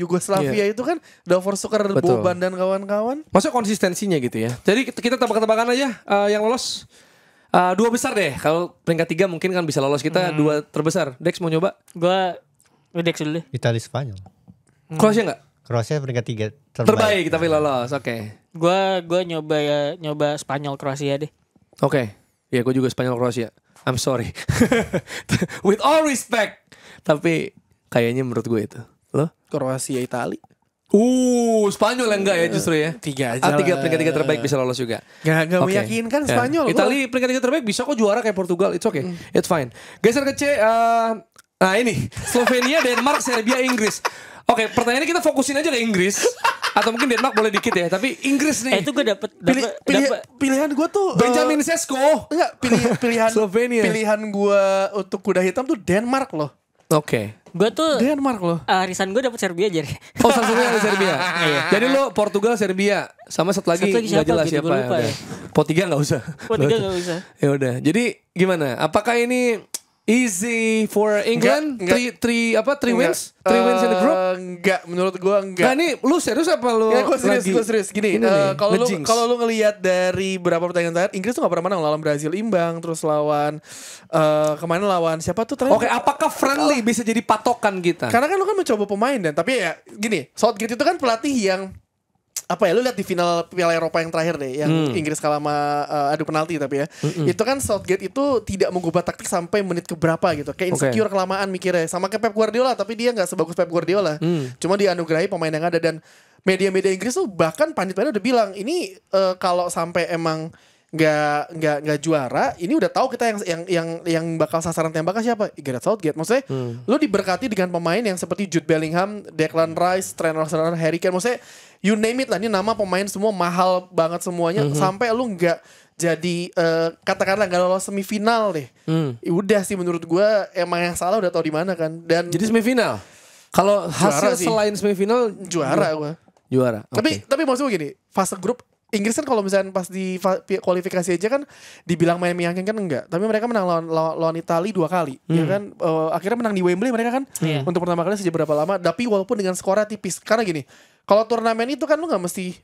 Yugoslavia itu kan Davor Suker, Boban dan kawan-kawan. Maksudnya konsistensinya gitu ya. Jadi kita tebak-tebakan aja yang lolos 2 besar deh. Kalau peringkat 3 mungkin kan bisa lolos, kita 2 terbesar. Dex mau nyoba? Gue Dex dulu deh. Italia Spanyol. Kroasia enggak? Kroasia peringkat 3 terbaik tapi lolos. Oke. Gue nyoba Spanyol Kroasia deh. Oke. Ya gue juga Spanyol Kroasia. I'm sorry. With all respect. Tapi kayaknya menurut gue itu. Lo? Kroasia Italia. Spanyol yang enggak ya justru ya. 3 aja. Peringkat 3 terbaik bisa lolos juga. Gak meyakinkan Spanyol. Italia peringkat 3 terbaik bisa kok juara kayak Portugal. It's okay. It's fine. Geser ke C. Nah ini Slovenia, Denmark, Serbia, Inggris. Oke, pertanyaannya kita fokusin aja ke Inggris. Atau mungkin Denmark boleh dikit ya. Tapi Inggris nih. Itu gue dapet pilihan gue tuh Benjamin Sesko. Enggak, pilihan Slovenia. Pilihan gue untuk kuda hitam tuh Denmark loh. Oke. Gue tuh Denmark loh. Arisan gue dapet Serbia aja. Oh, satu-satunya ada Serbia. Jadi lo Portugal, Serbia, sama satu lagi nggak jelas siapa ya. Pot 3 nggak usah. Pot 3 nggak usah. Ya udah. Jadi gimana? Apakah ini easy for England? Three wins? 3 wins in the group? Enggak, menurut gue enggak. Nah ini lu serius apa lu? Ya, gue serius. Gini, kalau lu ngelihat dari beberapa pertandingan terakhir, Inggris tuh gak pernah menang. Lawan Brazil imbang, terus lawan kemarin lawan siapa tuh terakhir? Oke, apakah friendly bisa jadi patokan kita? Karena kan lu kan mencoba pemain, dan tapi ya gini, Southgate itu kan pelatih yang apa ya, lu lihat di final Piala Eropa yang terakhir deh, yang Inggris kalah sama adu penalti, tapi ya itu kan Southgate itu tidak mengubah taktik sampai menit keberapa gitu, kayak insecure kelamaan mikirnya, sama kayak Pep Guardiola, tapi dia nggak sebagus Pep Guardiola, cuma dianugerahi pemain yang ada. Dan media-media Inggris tuh bahkan pandit-pandit udah bilang ini kalau sampai emang nggak juara, ini udah tahu kita yang bakal sasaran tembaknya siapa, Gareth Southgate. Maksudnya lu diberkati dengan pemain yang seperti Jude Bellingham, Declan Rice, Trent Alexander, Harry Kane, maksudnya you name it lah, ini nama pemain semua mahal banget semuanya, sampai lu nggak jadi katakanlah nggak lolos semifinal deh. Udah sih menurut gue emang yang salah udah tahu di mana kan. Dan jadi semifinal. Kalau hasil selain semifinal juara gue. Juara. Tapi maksud gue gini, fase grup Inggris kan kalau misalnya pas di kualifikasi aja kan dibilang main meyakinkan kan enggak, tapi mereka menang lawan Italia 2 kali, ya kan, akhirnya menang di Wembley mereka kan untuk pertama kali sejak berapa lama, tapi walaupun dengan skornya tipis. Karena gini, kalau turnamen itu kan lu nggak mesti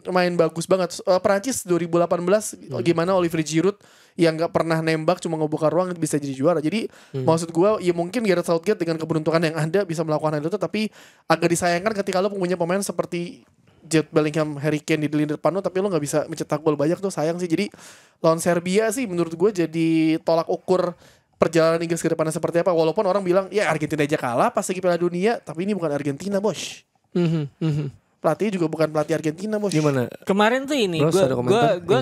main bagus banget. Perancis 2018 gimana Olivier Giroud yang nggak pernah nembak cuma ngebuka ruang bisa jadi juara. Jadi maksud gue ya mungkin Gareth Southgate dengan keberuntungan yang ada bisa melakukan hal itu, tapi agak disayangkan ketika lu punya pemain seperti Jude Bellingham, Harry Kane di lini depan lo, tapi lo gak bisa mencetak gol banyak tuh, sayang sih. Jadi lawan Serbia sih menurut gue jadi tolak ukur perjalanan Inggris ke depannya seperti apa. Walaupun orang bilang ya Argentina aja kalah pas lagi Piala Dunia, tapi ini bukan Argentina, bos. Pelatih juga bukan pelatih Argentina, bos. Gimana? Kemarin tuh ini gue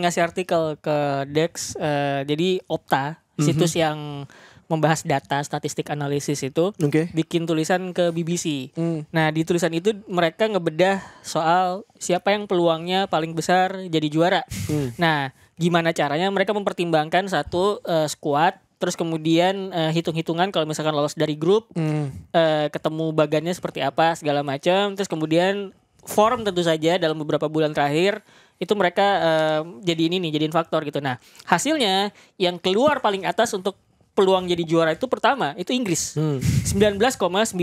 ngasih artikel ke Dex, jadi Opta, situs yang membahas data statistik analisis itu, bikin tulisan ke BBC. Nah di tulisan itu mereka ngebedah soal siapa yang peluangnya paling besar jadi juara. Nah gimana caranya mereka mempertimbangkan satu squad, terus kemudian hitung-hitungan kalau misalkan lolos dari grup, ketemu bagannya seperti apa segala macam, terus kemudian form tentu saja dalam beberapa bulan terakhir itu mereka jadiin faktor gitu. Nah, hasilnya yang keluar paling atas untuk peluang jadi juara itu pertama itu Inggris 19,9%.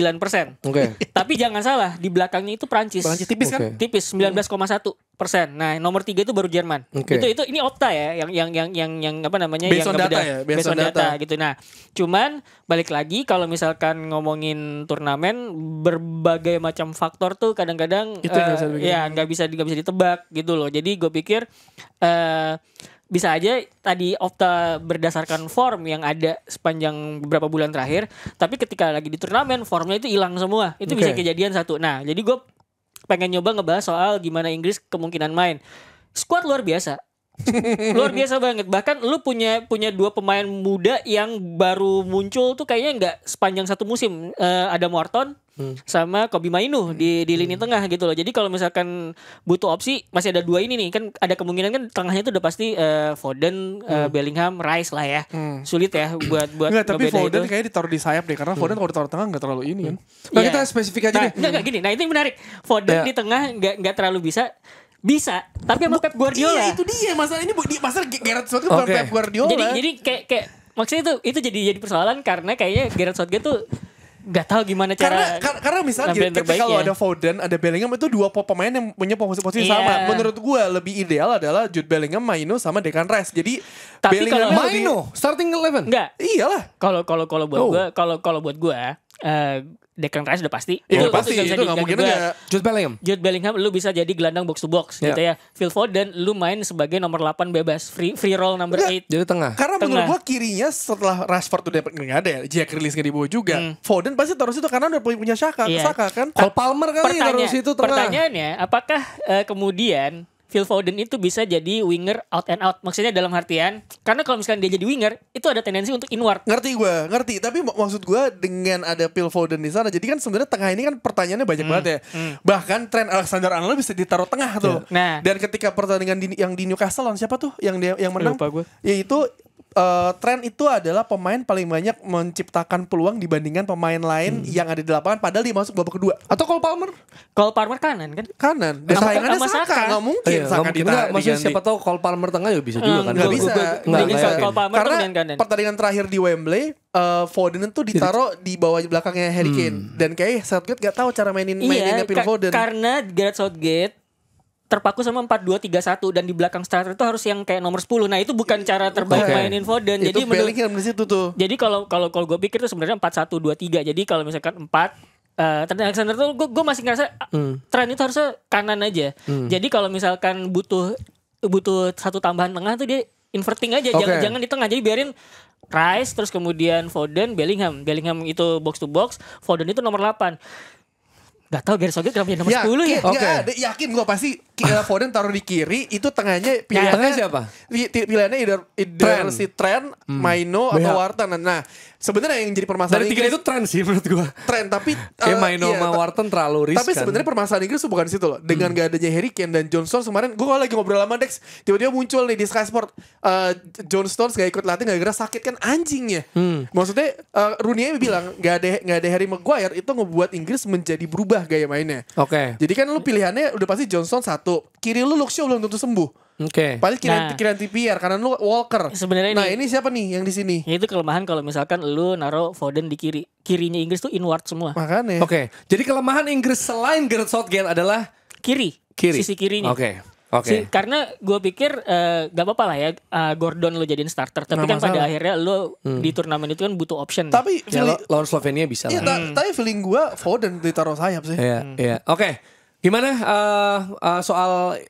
Tapi jangan salah di belakangnya itu Prancis tipis kan? Tipis 19,1%. Nah nomor 3 itu baru Jerman. Itu ini Opta ya yang apa namanya based yang on data ya, based on data gitu. Nah cuman balik lagi kalau misalkan ngomongin turnamen berbagai macam faktor tuh kadang-kadang nggak bisa ditebak gitu loh. Jadi gue pikir bisa aja tadi Opta berdasarkan form yang ada sepanjang beberapa bulan terakhir, tapi ketika lagi di turnamen formnya itu hilang semua. Itu bisa kejadian satu. Nah, jadi gue pengen nyoba ngebahas soal gimana Inggris kemungkinan main. Skuad luar biasa. Luar biasa banget. Bahkan lu punya 2 pemain muda yang baru muncul tuh kayaknya nggak sepanjang satu musim. Ada Morton sama Kobbie Mainoo di lini tengah gitu loh. Jadi kalau misalkan butuh opsi masih ada 2 ini nih. Kan ada kemungkinan kan tengahnya itu udah pasti Foden, Bellingham, Rice lah ya. Sulit ya buat Enggak, tapi Foden itu. kayaknya ditaruh di sayap deh karena Foden kalau ditaruh tengah enggak terlalu ini kan. Nah, kita spesifik aja deh. Enggak gini. Nah, itu yang menarik. Foden di tengah enggak terlalu bisa, tapi sama Pep Guardiola. Iya, itu dia masalah ini masalah Gareth Southgate bukan Pep Guardiola. Jadi kayak maksudnya itu jadi persoalan karena kayaknya Gareth Southgate tuh nggak tahu gimana cara karena misalnya kalau ada Foden, ada Bellingham itu 2 pemain yang punya posisi sama. Menurut gue lebih ideal adalah Jude Bellingham, Mainoo sama Declan Rice. Jadi tapi kalau Mainoo starting 11 enggak. Iyalah. Kalau buat gue Declan Rice udah pasti. Itu pasti itu nggak mungkin enggak. Jude Bellingham lu bisa jadi gelandang box to box gitu ya. Phil Foden lu main sebagai nomor 8 bebas, free roll number 8. Jadi tengah. Karena menurut gua kirinya setelah Rashford udah nggak ada ya, Jack Grealish nggak dibawa juga. Foden pasti taruh situ karena udah punya Saka kan. Cole Palmer kali taruh situ tengah. Pertanyaannya, apakah kemudian Phil Foden itu bisa jadi winger out and out. Maksudnya dalam artian karena kalau misalkan dia jadi winger itu ada tendensi untuk inward. Ngerti. Tapi maksud gue dengan ada Phil Foden di sana, jadi kan sebenarnya tengah ini kan pertanyaannya banyak banget ya. Bahkan Trent Alexander-Arnold bisa ditaruh tengah tuh. Nah, dan ketika pertandingan yang di Newcastle lawan siapa tuh yang menang? Lupa gue. Yaitu Trent itu adalah pemain paling banyak menciptakan peluang dibandingkan pemain lain yang ada di lapangan padahal dia masuk babak kedua. Atau Cole Palmer kanan kan? Kanan. Dan saingannya Saka. Nggak mungkin Saka ditarik. Maksudnya siapa tahu Cole Palmer tengah ya bisa juga kan. Nggak bisa. Karena pertandingan terakhir di Wembley Foden itu ditaruh di bawah belakangnya Harry Kane. Dan kayak Southgate gak tahu cara maininnya Phil Foden. Karena Gareth Southgate terpaku sama 4-2-3-1 dan di belakang starter itu harus yang kayak nomor 10. Nah, itu bukan cara terbaik mainin Foden. Jadi Bellingham di situ tuh. Jadi kalau gue pikir itu sebenarnya 4-1-2-3. Jadi kalau misalkan 4 Trent Alexander tuh gue masih ngerasa Trent itu harusnya kanan aja. Jadi kalau misalkan butuh satu tambahan tengah tuh dia inverting aja, jangan di tengah. Jadi biarin Rice terus kemudian Foden, Bellingham itu box to box, Foden itu nomor 8. Gak tau Gareth Southgate kenapa nomor 10 ya. Yakin gue pasti Foden taruh di kiri. Itu tengahnya tengahnya siapa? Pilihannya either si Trent, Mainoo atau Wharton. Nah sebenarnya yang jadi permasalahan dari 3 itu Trent sih menurut gue. Trent tapi Mainoo sama Wharton terlalu riskan. Tapi sebenarnya permasalahan Inggris itu bukan di situ loh. Dengan gak adanya Harry Kane dan John Stones kemarin, gue lagi ngobrol sama Dex, tiba-tiba muncul nih di Sky Sport, John Stones gak ikut latih gara-gara sakit kan anjingnya. Maksudnya Rooney bilang gak ada Harry Maguire itu ngebuat Inggris menjadi berubah gaya mainnya. Jadi kan lu pilihannya udah pasti John Stones 1, kiri lu Luke Shaw belum tentu sembuh. Paling kirian TPR kanan lu Walker. Sebenarnya ini siapa nih yang di sini? Itu kelemahan kalau misalkan lu naruh Foden di kiri. Kirinya Inggris tuh inward semua. Makanya. Jadi kelemahan Inggris selain Gareth Southgate adalah kiri. Sisi kirinya. Karena gue pikir gak apa-apa lah ya Gordon lo jadiin starter. Tapi kan pada akhirnya lo di turnamen itu kan butuh option. Tapi lawan Slovenia bisa lah. Tapi feeling gue Foden ditaruh sayap sih. Iya. Gimana soal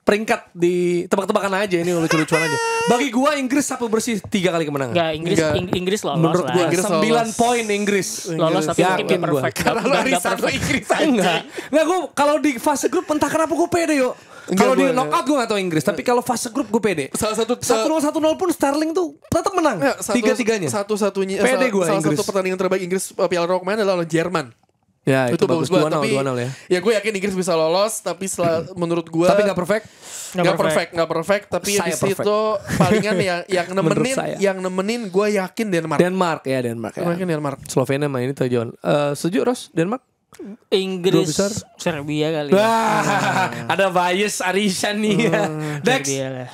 peringkat di tebak-tebakan aja ini lucu-lucuan aja. Bagi gua Inggris sapu bersih 3 kali kemenangan. Inggris lolos. Menurut gua 9 poin Inggris. Lolos tapi mungkin perfect. Karena lo hari satu Inggris aja. Enggak, gua kalau di fase grup entah kenapa gua pede yuk. Kalau di knockout gue gak tau Inggris, tapi kalau fase grup gue pede. 1-0 pun Sterling tuh tetap menang. Tiga-tiganya. Satu-satunya pede gue salah Inggris. Satu pertandingan terbaik Inggris Piala Eropa kemarin adalah lawan Jerman. Ya itu bagus banget. Tapi ya gue yakin Inggris bisa lolos. Tapi menurut gue tapi gak perfect. Gak perfect. Tapi di situ palingan yang nemenin gue yakin Denmark. Denmark. Slovenia main itu John. Setuju Ros? Denmark? Inggris, besar. Serbia kali. Wah, ada bias Arishan nih ya. Dex. Serbia lah.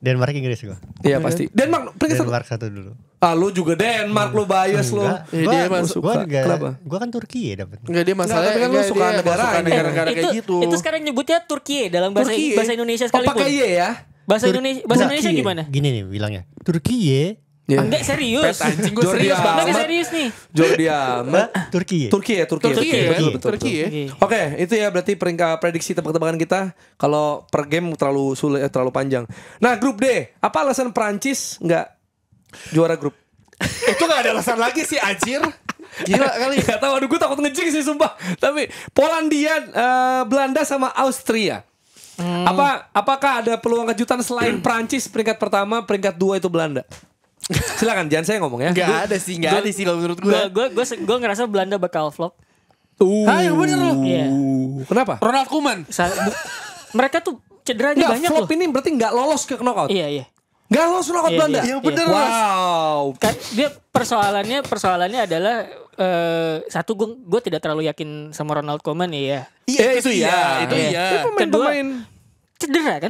Denmark Inggris gue. Iya pasti. Denmark peringkat 1. Denmark 1 dulu. Ah lu juga Denmark lu bias lu. Dia emang suka. Kenapa? Gue kan Turki ya dapat. Enggak dia masalahnya tapi kan lu suka negara itu, kayak gitu. Itu sekarang nyebutnya Turki dalam bahasa Indonesia sekalipun. pakai Y ya? Bahasa Indonesia gimana? Gini nih bilangnya. Turki ya. Enggak serius. Anjing gue Jordi serius amat. banget. Enggak serius nih. Jordi amat. Turki ya. Turki ya. Turki ya. Oke, itu ya berarti peringkat prediksi tebak-tebakan kita. Kalau per game terlalu sulit, terlalu panjang. Nah, grup D, apa alasan Prancis nggak juara grup? Itu gak ada alasan lagi sih anjir. Gila kali. Gak tahu, aduh gue takut ngejing sih sumpah. Tapi Polandia, Belanda sama Austria. Apakah ada peluang kejutan selain Prancis peringkat pertama, peringkat 2 itu Belanda? Silakan, jangan saya ngomong ya. Gak ada sih kalau menurut gue. Gue ngerasa Belanda bakal flop. Yang bener loh. Iya. Kenapa? Ronald Koeman. Mereka tuh cederanya Nggak, banyak flop loh. ini berarti nggak lolos ke knockout. Iya. Nggak lolos knockout Iya, Belanda. iya. Yang bener. Wow. Kan dia persoalannya adalah satu gue tidak terlalu yakin sama Ronald Koeman ya. Iya, itu ya. Itu Iya. iya. Pemain-pemain.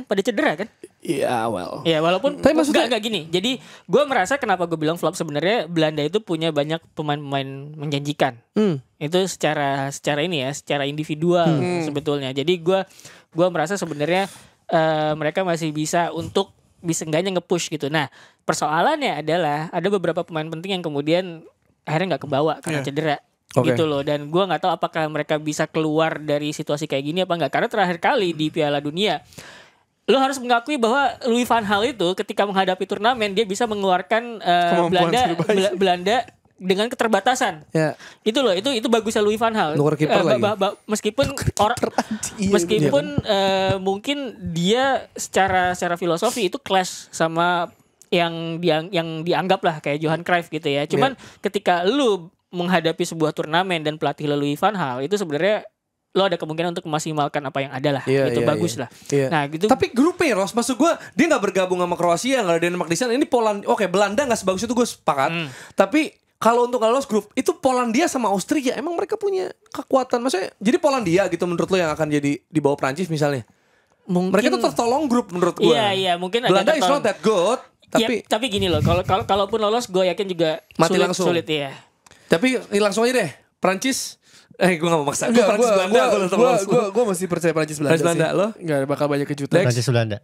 Pada cedera kan? Iya, well. Ya walaupun Tapi maksudnya- enggak gini. Jadi gue merasa kenapa gue bilang flop sebenarnya Belanda itu punya banyak pemain-pemain menjanjikan. Itu secara ini ya, secara individual sebetulnya. Jadi gue merasa sebenarnya mereka masih bisa untuk enggaknya nge-push gitu. Nah, persoalannya adalah ada beberapa pemain penting yang kemudian akhirnya nggak kebawa karena cedera. Oke. Gitu loh. Dan gue nggak tahu apakah mereka bisa keluar dari situasi kayak gini apa enggak. Karena terakhir kali di Piala Dunia lo harus mengakui bahwa Louis van Gaal itu ketika menghadapi turnamen dia bisa mengeluarkan Belanda dengan keterbatasan. Ya. Itu loh, itu bagusnya Louis van Gaal. Nuker kiper lagi. Meskipun mungkin dia secara filosofi itu clash sama yang dianggap lah kayak Johan Cruyff gitu ya. Cuman ketika lu menghadapi sebuah turnamen dan pelatih Louis van Gaal itu sebenarnya lo ada kemungkinan untuk memaksimalkan apa yang ada lah. Itu bagus lah. Iya. Nah, gitu. Tapi grupnya Ros, maksud gue dia nggak bergabung sama Kroasia, nggak ada Denmark di sana. Ini Polandia, oke Belanda nggak sebagus itu gue sepakat. Tapi kalau untuk lolos grup itu Polandia sama Austria emang mereka punya kekuatan. Maksudnya jadi Polandia gitu menurut lo yang akan jadi di bawah Prancis misalnya. Mungkin, Mereka tuh tertolong grup menurut gue. Iya, mungkin Belanda agak is not that good. tapi gini loh, kalaupun lolos gue yakin juga Mati langsung. sulit ya. Tapi langsung aja deh. Prancis gue gak mau maksa. Prancis Belanda Gue masih percaya Prancis Belanda. Prancis Belanda sih. lo? Enggak bakal banyak kejutan. Prancis Belanda.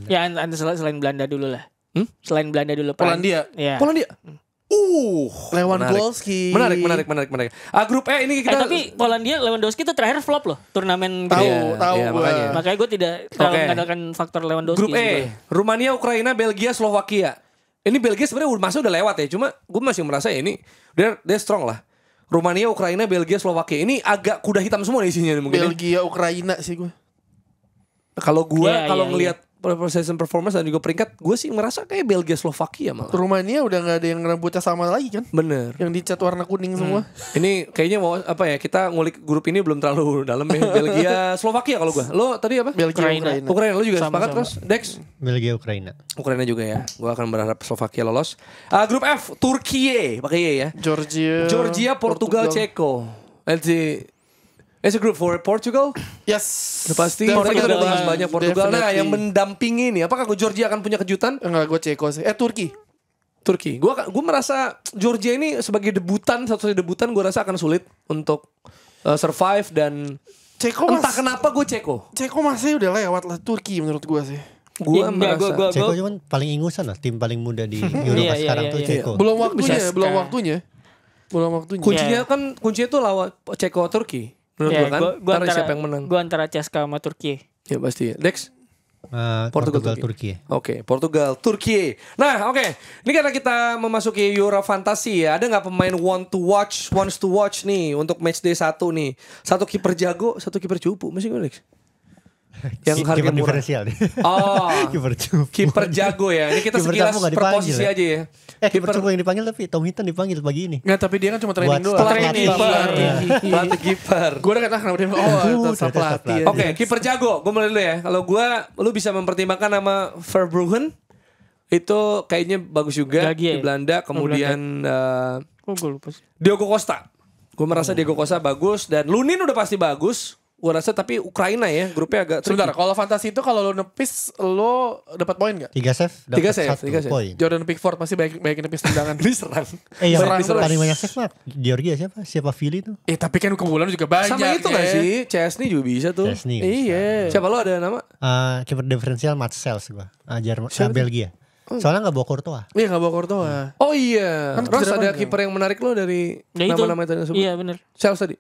Ya selain Belanda dulu lah. Selain Belanda dulu. Polandia. Ya. Polandia. Lewandowski. Menarik. Grup E ini kita Tapi Polandia Lewandowski itu terakhir flop loh turnamen Tahu Iya, gue. makanya gue tidak terlalu mengandalkan faktor Lewandowski. Grup E, Rumania, Ukraina, Belgia, Slovakia. Ini Belgia sebenarnya masa udah lewat ya, cuma gue masih merasa ya ini dia strong lah. Rumania, Ukraina, Belgia, Slovakia. Ini agak kuda hitam semua di isinya mungkin. Belgia, Ukraina sih gue. Kalau gue Iya, ngelihat season performance dan juga peringkat, gue sih merasa kayak Belgia, Slovakia malah. Rumania udah gak ada yang rambutnya sama lagi kan? Bener. Yang dicat warna kuning semua. Ini kayaknya mau apa ya? Kita ngulik grup ini belum terlalu dalam ya. Belgia, Slovakia kalau gue. Lo tadi apa? Belgia, Ukraina. Ukraina. Lo juga Sama-sama. sepakat terus, Dex? Belgia Ukraina. Ukraina juga ya. Gue akan berharap Slovakia lolos. Grup F, Turkiye, pakai Y ya. Georgia, Portugal, Ceko. Let's see. It's a group for Portugal. Yes. Udah pasti. Kita udah bahas banyak Portugal. Nah, Definitely. yang mendampingi nih, apakah Georgia akan punya kejutan? Enggak, gue Ceko sih. Turki. Gue merasa Georgia ini sebagai debutan, satu-satunya debutan, gue rasa akan sulit untuk survive dan Ceko entah kenapa gue Ceko. Ceko masih udah lewat lah Turki menurut gue sih. Gue Iya, enggak, merasa gua- Ceko cuman paling ingusan lah, tim paling muda di Eropa Iya, sekarang iya, tuh iya. Ceko. Belum Bisa waktunya. kuncinya tuh lawan Ceko Turki. Menurut gue kan. Ntar siapa yang menang? Gue antara CSKA sama Turki. Ya pasti. Dex? Portugal Turki. Oke, Portugal, Turki. Nah, oke. Ini karena kita memasuki Euro Fantasi ya. Ada nggak pemain wants to watch nih untuk match day 1 nih? Satu kiper jago, satu kiper cupu. Masih gue Dex? Yang harga Kiper murah. diferensial deh. Oh, Kiper cupu. kiper jago ya. Ini kita Kiper sekilas tamu nggak per dipanggil posisi ya? aja ya. Kiper cupu yang dipanggil tapi Tom Hinton dipanggil pagi ini. Nggak, tapi dia kan cuma training Buat doang. staff Training. pelatih. Pelatih kiper. Gue udah kata kenapa dia tetap pelatih. ya. Oke, kiper jago. Gue mulai dulu ya. Kalau gue, lu bisa mempertimbangkan nama Verbruggen. Itu kayaknya bagus juga Belgia di ya? Belanda. Kemudian Kok gue lupa sih? Diogo Costa. Gue merasa Diego Costa bagus dan Lunin udah pasti bagus. Gue rasa tapi Ukraina ya grupnya agak Sebentar, tricky. kalau fantasi itu kalau lo nepis lo dapat poin gak? 3 save Tiga dapat save, 1 poin. Jordan Pickford pasti banyak nepis tendangan. Diserang. Yang Serang paling terus. banyak save mah Georgia siapa Philly tuh? Tapi kan keunggulan juga banyak. Sama itu gak ya. sih? Chesney juga bisa tuh. Chesney. Iya. Siapa lo ada nama? Kiper diferensial Mats Sels gua. Belgia. Soalnya enggak bawa Courtois. Iya gak bawa Courtois. Oh iya. Kan Terus cedera ada kan? kiper yang menarik lo dari Ya itu. nama-nama yang tadi disebut. Iya benar. Sales tadi.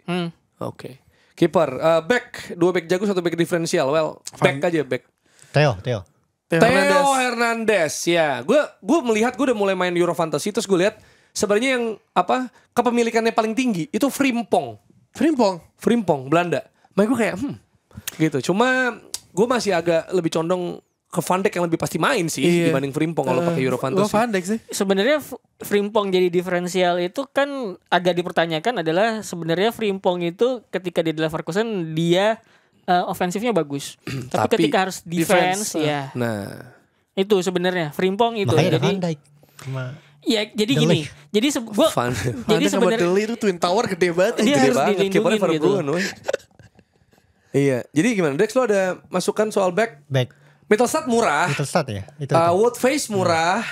Oke. Kiper, back, 2 back jago, 1 back diferensial. Well, back aja back. Theo. Theo Hernandez, ya. Gue melihat gue udah mulai main Euro Fantasy terus gue lihat sebenarnya yang kepemilikannya paling tinggi itu Frimpong Belanda. Makanya gue kayak gitu. Cuma gue masih agak lebih condong ke Van Dijk yang lebih pasti main sih dibanding Frimpong kalau pakai Euro Gue Fantasy. Van Dijk sih. Sebenarnya Frimpong jadi diferensial itu kan agak dipertanyakan adalah sebenarnya Frimpong itu ketika di Leverkusen dia ofensifnya bagus. Tapi ketika harus defense ya. Nah, Itu sebenarnya Frimpong itu. Makanya ada Jadi Van Dijk sama ya jadi The gini. Ligt. Jadi gua Van jadi sama sebenarnya Dele itu Twin Tower gede banget. Dia gede harus banget dilindungin kipernya Van gitu. Bruggen, woy. Iya, jadi gimana Dex lo ada masukan soal back? back. Mittelstadt murah. Mittelstadt ya. Itu. Woodface murah.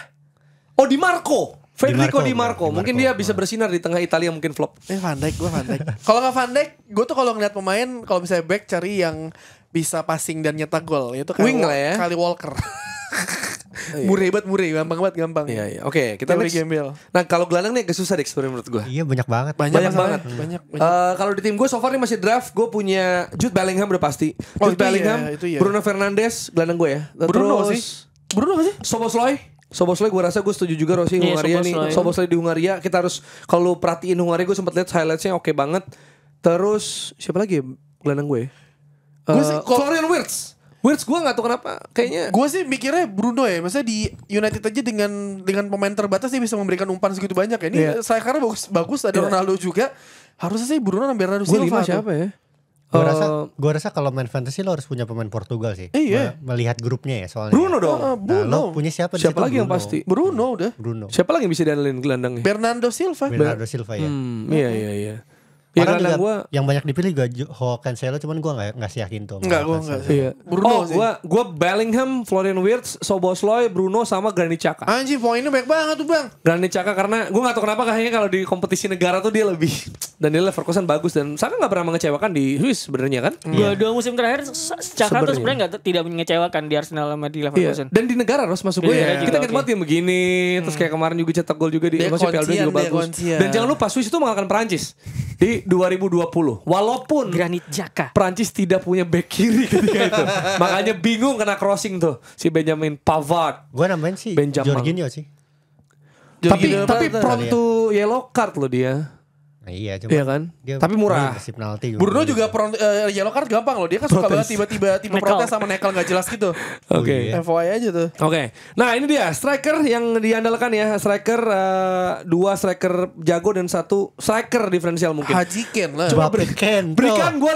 Oh Di Marco. Federico Di Marco. Di Mungkin Marco. dia bisa bersinar di tengah Italia mungkin flop. Van Dijk, gue Van Dijk. Kalau nggak Van Dijk, gue tuh kalau ngeliat pemain, kalau misalnya back cari yang bisa passing dan nyetak gol, itu kayak Wing lah ya. Kali Walker. Murray, gampang banget. Iya iya. Oke, kita Gary next. Gembel. Nah, kalau gelandang nih agak susah deh sebenarnya menurut gue. Iya banyak banget. Banyak masalahnya. banget. Banyak. Kalau di tim gue so far nih masih draft, gue punya Jude Bellingham udah pasti. Oh, Jude itu Bellingham, iya, itu iya. Bruno Fernandes, gelandang gue ya. Bruno Terus, sih. Bruno apa sih? Soboslai gue rasa gue setuju juga Rossi Iya, Hungaria nih. Szoboszlai. Soboslai di Hungaria kita harus kalau perhatiin Hungaria gue sempat lihat highlightsnya oke banget. Terus siapa lagi ya gelandang gue? Gue sih, Florian Wirtz gue gak tahu kenapa kayaknya Gue sih mikirnya Bruno ya. Maksudnya di United aja dengan pemain terbatas dia bisa memberikan umpan segitu banyak ya. Ini saya karena bagus ada Iya. Ronaldo juga. Harusnya sih Bruno dan Bernardo gue Silva. 5 siapa ya? Gue rasa kalau main fantasy lo harus punya pemain Portugal sih. Iya. Melihat grupnya ya soalnya. Bruno dong. Nah, Bruno. lo punya siapa di Siapa situ? lagi yang pasti? Bruno udah. Bruno. Siapa lagi yang bisa diandalin gelandangnya? Bernardo Silva. Bernardo Silva ya. Iya. Ya Orang gelandang juga gue yang banyak dipilih juga Cancelo, cuman gue nggak sih yakin tuh. Enggak, gue enggak sih. Iya. Bruno sih. Gue Bellingham, Florian Wirtz, Soboslai, Bruno sama Granit Xhaka. Anjing poinnya banyak banget tuh bang. Granit Xhaka karena gue gak tahu kenapa kayaknya kalau di kompetisi negara tuh dia lebih dan dia Leverkusen bagus dan Xhaka gak pernah mengecewakan di Swiss sebenarnya kan. Dua musim terakhir Xhaka tuh Sebenarnya. sebenarnya tidak mengecewakan di Arsenal sama di Iya. Leverkusen. Dan di negara Ros masuk gue Iya, ya. Kita juga, ingat banget yang begini. Terus kayak kemarin juga cetak gol juga di Dia masih Piala Dunia kuncian, juga dia bagus. kuncian. Dan jangan lupa Swiss itu mengalahkan Perancis di 2020. Walaupun Granit Xhaka. Perancis tidak punya back kiri ketika itu. Makanya bingung kena crossing tuh si Benjamin Pavard. Gue nambahin sih Benjamin. Jorginho sih. Tapi Jorginho prone to yellow card loh dia. Nah, iya cuma Iya kan? Tapi murah. Kasih penalti juga. Bruno juga yellow card gampang loh. Dia kan suka banget tiba-tiba Nekel. protes sama nekel gak jelas gitu. Oke. iya. FYI aja tuh. Oke, nah ini dia striker yang diandalkan ya, striker 2 striker jago dan 1 striker diferensial mungkin. Haji Ken lah. Coba Ken. Berikan gue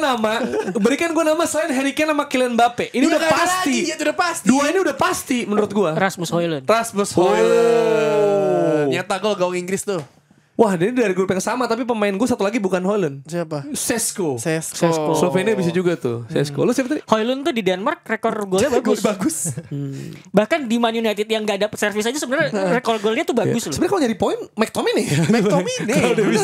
nama selain Harry Kane sama Kylian Mbappe. Ini udah Nggak ada pasti. lagi, ya, udah pasti. Dua ini udah pasti menurut gue. Rasmus Højlund. Rasmus Højlund. Nyetak gol gawang Inggris tuh. Wah, ini dari grup yang sama tapi pemain gue satu lagi bukan Holland. Siapa? Sesko. Sesko. Slovenia bisa juga tuh. Sesko. Lu siapa tadi? Højlund tuh di Denmark rekor golnya bagus. Bagus. Bahkan di Man United yang gak dapet servis aja sebenarnya rekor golnya tuh bagus loh. Sebenarnya kalau nyari poin McTominay.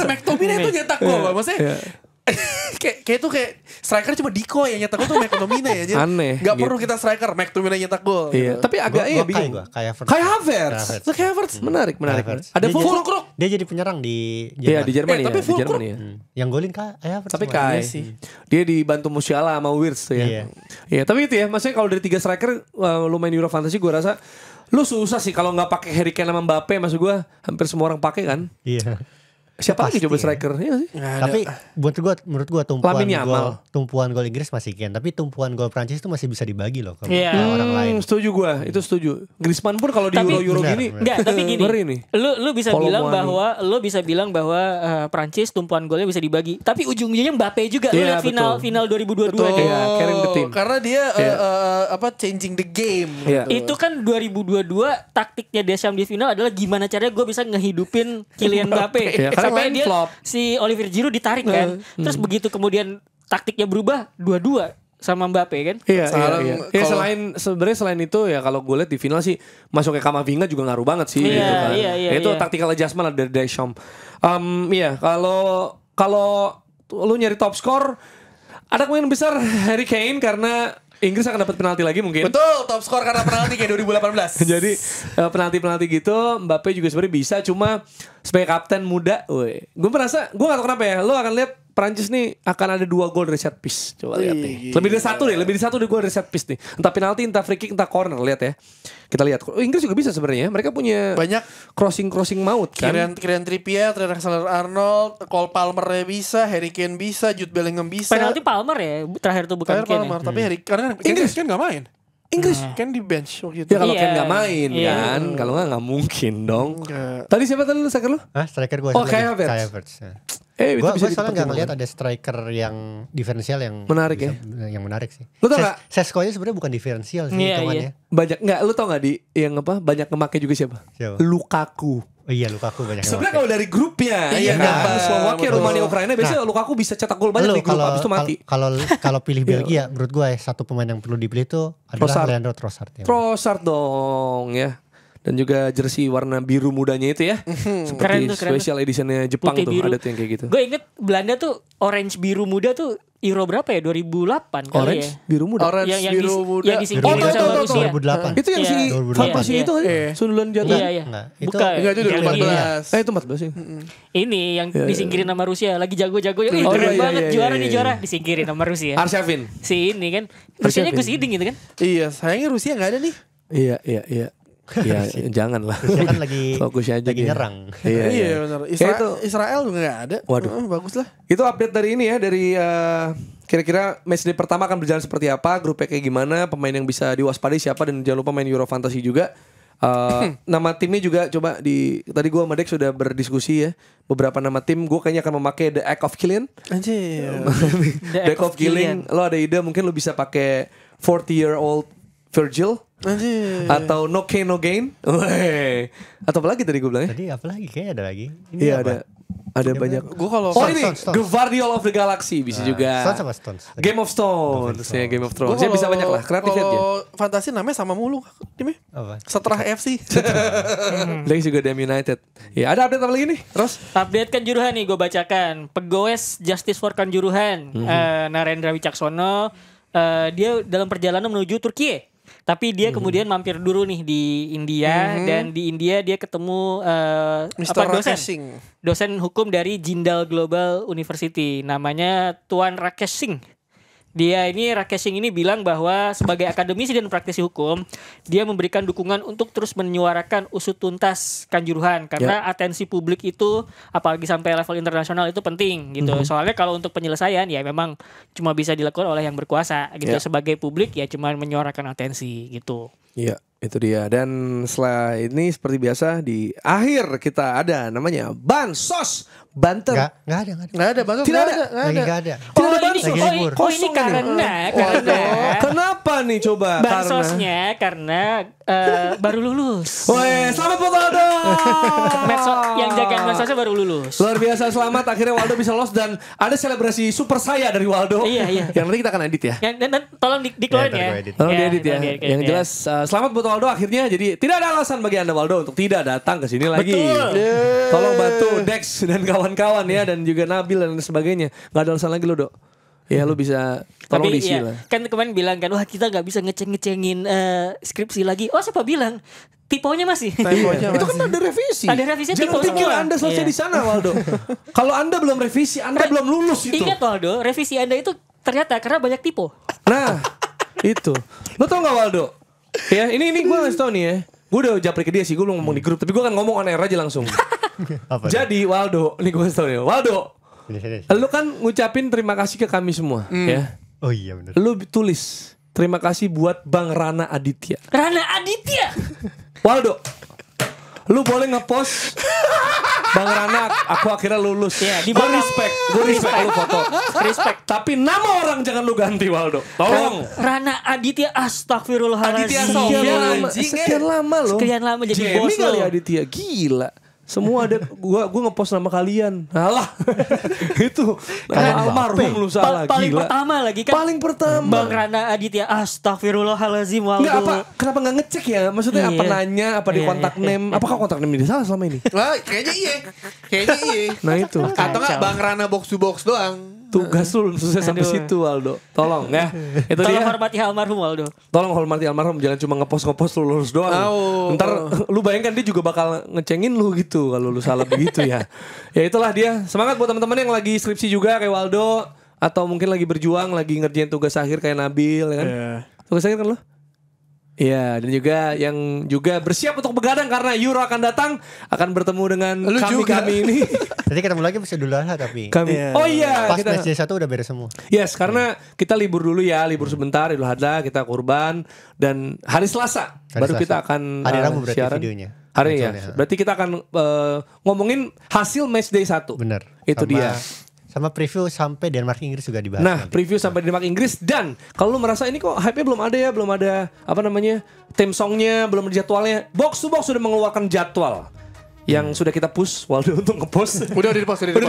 McTominay tuh nyetak gol. Maksudnya Iya. kayak tuh kayak striker cuma Diko yang nyetak gol tuh McTominay aja. Aneh, Gak gitu. perlu kita striker, McTominay nyetak gol. Iya, tapi agak bingung. Kayak Kayak Havertz. Kayak Havertz. Menarik. Havertz. Ada Dia Fulkrug. Dia jadi penyerang di Iya di Jerman ya. tapi Di Fulkrug. Jerman ya. Yang golin kayak Havertz. Tapi semua. Kai sih. dia dibantu Musiala sama Wirtz tuh ya. Iya. Iya, tapi itu ya. Maksudnya kalau dari 3 striker lu main Euro Fantasy gue rasa lu susah sih kalau nggak pakai Harry Kane sama Mbappe. Maksud gue hampir semua orang pakai kan. Iya. Siapa lagi Pasti coba ya. striker? Iya sih. Tapi menurut gua Lamine Yamal. tumpuan gol Inggris masih Ken, tapi tumpuan gol Prancis itu masih bisa dibagi loh ke Iya. orang lain. Setuju gue. Itu setuju. Griezmann pun kalau di Tapi- Euro Benar, gini. benar. Enggak, tapi gini. Ngeri nih. Lu bisa Kolo bilang bahwa Prancis tumpuan golnya bisa dibagi. Tapi ujung-ujungnya Mbappe juga. Lu Iya, lihat betul. final 2022 Betul. deh. Iya, carrying the team. Karena dia Iya. changing the game. Iya. Itu kan 2022 taktiknya Deschamps di final adalah gimana caranya gue bisa ngehidupin Kylian Mbappe Iya, karena Sampai lain dia flop. si Olivier Giroud ditarik kan. Terus begitu kemudian taktiknya berubah, dua-dua sama Mbappe kan. Iya, Sekarang iya. Ya kalau- selain itu ya kalau gue lihat di final sih masuknya Kamavinga juga ngaruh banget sih Iya, gitu kan. iya, Itu iya. tactical adjustment lah dari Deschamps. Iya, kalau lu nyari top score ada kemungkinan besar Harry Kane karena Inggris akan dapat penalti lagi mungkin. Betul, top skor karena penalti kayak 2018. Jadi penalti-penalti gitu Mbappe juga sebenarnya bisa, cuma sebagai kapten muda, gue merasa gue gak tahu kenapa ya, lo akan lihat Prancis nih akan ada 2 gol dari set piece. Coba lihat nih. Lebih dari satu gol dari set piece nih. Entah penalti, entah free kick, entah corner, lihat ya. Kita lihat. Inggris juga bisa sebenarnya. Mereka punya Banyak crossing maut kan. Kirian Trippier, Trent Alexander-Arnold, Cole Palmer bisa, Harry Kane bisa, Jude Bellingham bisa. Penalti Palmer ya terakhir tuh bukan Terakhir Kane. Palmer, tapi Harry karena Inggris kan gak main. Inggris. Kan di bench waktu itu. Ya kalau Iya. Kane gak main Iya. kan. Kalau gak mungkin dong. Enggak. Tadi siapa tadi lu striker lu? Hah, striker gue Oh, Kai Havertz. Havertz. Itu Gue bisa soalnya nggak ngeliat dipertimbangkan. ada striker yang diferensial yang Menarik ya? yang menarik sih. Lu tau nggak? Sesko aja sebenarnya bukan diferensial sih Iya, hitungannya. Banyak nggak? Lu tau nggak di yang apa? Banyak ngemake juga siapa? Siapa? Lukaku. Oh iya, Lukaku banyak yang Sebenarnya pakai. kalau dari grupnya, Iya, kan? betul. Slovakia, Betul. Rumania, Ukraina, biasanya Lukaku bisa cetak gol banyak Lu di grup, habis itu mati. kalau pilih Belgia, menurut gue satu pemain yang perlu dipilih itu adalah Trossard. Leandro Trossard. Ya. Trossard dong ya. Dan juga jersey warna biru mudanya itu ya. Keren Seperti tuh, keren special editionnya Jepang Putih tuh, biru. ada tuh yang kayak gitu. Gue inget Belanda tuh orange biru muda tuh Euro berapa ya? 2008 kali Orange, ya. biru muda. Orange biru muda. Yang disingkirin Oh, sama tahu, Rusia. 2008. Itu yang Iya. si 2008. Fantasi Iya, itu kan? iya. Sundulan jatuh. Iya, iya. Enggak, itu- Bukan. Enggak, itu Belgia. 2014. Itu 14 sih. Ini yang disingkirin sama Rusia. Lagi jago-jago. Ih, Oh, keren iya, banget. iya, Juara iya, nih iya. juara. Disingkirin sama Rusia. Arshavin. Si ini kan. Rusianya Gus Hiding gitu kan. Iya, sayangnya Rusia gak ada nih. Iya. Ya, jangan lah. Rusia kan lagi Fokus aja lagi dia. nyerang. Iya. benar. Kayak itu. Israel juga gak ada. Waduh. Bagus lah. Itu update dari ini ya, dari kira-kira matchday pertama akan berjalan seperti apa, grupnya kayak gimana, pemain yang bisa diwaspadai siapa, dan jangan lupa main Euro Fantasy juga. Nama timnya juga coba tadi gue sama Dex sudah berdiskusi ya, beberapa nama tim. Gue kayaknya akan memakai The Act of Killing. Anjir. The Act of Killing. Lo ada ide mungkin lo bisa pakai 40-year-old Virgil Anjir. atau No Pain No Gain. Weh. Atau apa lagi tadi gue bilang ya? Tadi apa lagi? Kayaknya ada lagi. Ini Iya apa? ada banyak. Gue kalau Oh ini Stones. Guardian of the Galaxy bisa juga. Stones apa Stones? Game of Thrones ya, Game of Thrones. Gua Saya kalau- bisa banyak lah, kreatif aja. Kalau fantasi namanya sama mulu timnya. Apa? Setelah FC. Lagi juga Damn United. Ya, ada update apa lagi nih, Ros? Update Kanjuruhan nih gue bacakan. Pegawai Justice for Kanjuruhan, Narendra Wicaksono, dia dalam perjalanan menuju Turki. Tapi dia kemudian mampir dulu nih di India, dan di India dia ketemu Mr. dosen. Rakeshing. Dosen hukum dari Jindal Global University, namanya Tuan Rakesh Singh. Rakesh Singh ini bilang bahwa sebagai akademisi dan praktisi hukum, dia memberikan dukungan untuk terus menyuarakan usut tuntas Kanjuruhan karena atensi publik itu apalagi sampai level internasional itu penting gitu. Soalnya kalau untuk penyelesaian ya memang cuma bisa dilakukan oleh yang berkuasa gitu. Sebagai publik ya cuma menyuarakan atensi gitu. Iya, itu dia. Dan setelah ini seperti biasa di akhir kita ada namanya Bansos Banten. Enggak ada. Nggak ada, Bang. Tidak ada. Lagi enggak ada. Tidak ada ini, bansos. Lagi libur. ini Kosong karena Kenapa nih coba? bansosnya karena baru lulus. Weh, selamat buat Waldo. Yang jagain bansosnya baru lulus. Luar biasa, selamat. Akhirnya Waldo bisa lolos dan ada selebrasi super saya dari Waldo. Iya. Yang nanti kita akan edit ya. Dan tolong dikeluarin Ya, ya. ntar gue edit. Tolong diedit ya. edit, Yang jelas selamat buat Waldo akhirnya. Jadi tidak ada alasan bagi Anda Waldo untuk tidak datang ke sini lagi. Betul. Tolong bantu Dex dan kawan-kawan ya, dan juga Nabil dan sebagainya. Gak ada alasan lagi lo, Dok. Ya lu bisa tolong Tapi diisi iya, lah. kan kemarin bilang kan, wah kita nggak bisa ngecengin skripsi lagi. Oh siapa bilang? Tiponya masih. Temponya Itu kan masih. ada revisi. Ada revisi, Jangan tipe pikir semua. Anda selesai Iya. di sana, Waldo. Kalau Anda belum revisi, Anda belum lulus itu. Ingat Waldo, revisi Anda itu ternyata karena banyak tipe. Nah, itu. Lo tau gak Waldo? Ya, ini gue ngasih tau nih ya. Gue udah japri ke dia sih, gue belum ngomong di grup. Tapi gue kan ngomong on air aja langsung. Apa? Jadi Waldo, ini gue ngasih tau nih. Waldo, Ini. lu kan ngucapin terima kasih ke kami semua. Ya. Oh iya benar. Lu tulis, terima kasih buat Bang Rana Aditya. Rana Aditya. Waldo, lu boleh ngepost Bang Rana, aku akhirnya lulus. Iya, di Gue bawah. respect lu foto. Respect. Tapi nama orang jangan lu ganti, Waldo. Tolong. Rana Aditya, astagfirullahaladzim. Aditya Sofyan, Sekian lama, anjing, sekian lama loh. Sekian lama jadi Jamie bos kali lo. Aditya, gila. Semua ada gua ngepost nama kalian. Alah. Itu nama almarhum lu salah Paling gila. pertama lagi kan. Paling pertama. Bang Rana Aditya, astagfirullahalazim Waldo. Enggak apa, kenapa enggak ngecek ya? Maksudnya apa Iya. nanya, apa di Iya, kontak iya. name? Apakah kontak name dia salah selama ini? Lah, kayaknya iya. Nah itu. Atau enggak Bang Rana box to box doang. Tugas lu sukses sampai Aduh. situ Waldo. Tolong ya. Itu Tolong dia. hormati almarhum Waldo. Tolong hormati almarhum, jangan cuma ngepost lu lurus doang. Oh. Ntar lu bayangkan dia juga bakal ngecengin lu gitu kalau lu salah begitu ya. Ya itulah dia. Semangat buat teman-teman yang lagi skripsi juga kayak Waldo atau mungkin lagi berjuang, lagi ngerjain tugas akhir kayak Nabil ya kan. Tugas akhir kan lu? Iya, dan juga yang juga bersiap untuk begadang karena Euro akan datang, akan bertemu dengan Lu juga. kami ini. Jadi ketemu lagi pas Idul Adha tapi. Kami. Iya. Oh iya, Pas kita match day 1 udah beres semua. yes, karena kita libur dulu ya, libur sebentar Idul Adha, kita kurban dan hari Selasa baru Selasa. kita akan Hari Rabu berarti siaran. videonya. Hari ya. Munculnya. Berarti kita akan ngomongin hasil match day 1. Bener. Itu dia. Sama preview sampai Denmark Inggris juga dibahas. Nah, nanti. preview sampai Denmark Inggris dan kalau lu merasa ini kok hype-nya belum ada apa namanya? Theme songnya, belum ada jadwalnya. Box to Box sudah mengeluarkan jadwal yang sudah kita push Waldo untuk ngepost. Udah di post, Udah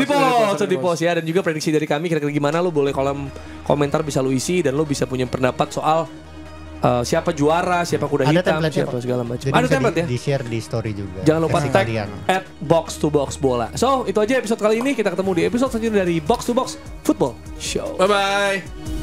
di post ya, dan juga prediksi dari kami kira-kira gimana, lu boleh kolom komentar bisa lu isi dan lu bisa punya pendapat soal siapa juara, siapa kuda Ada hitam, template-nya siapa kok. segala macam. Jadi Ada bisa template ya. di-share di story juga. Jangan lupa Versi tag kalian. @box2box bola. So, itu aja episode kali ini. Kita ketemu di episode selanjutnya dari Box to Box Football Show. Bye bye.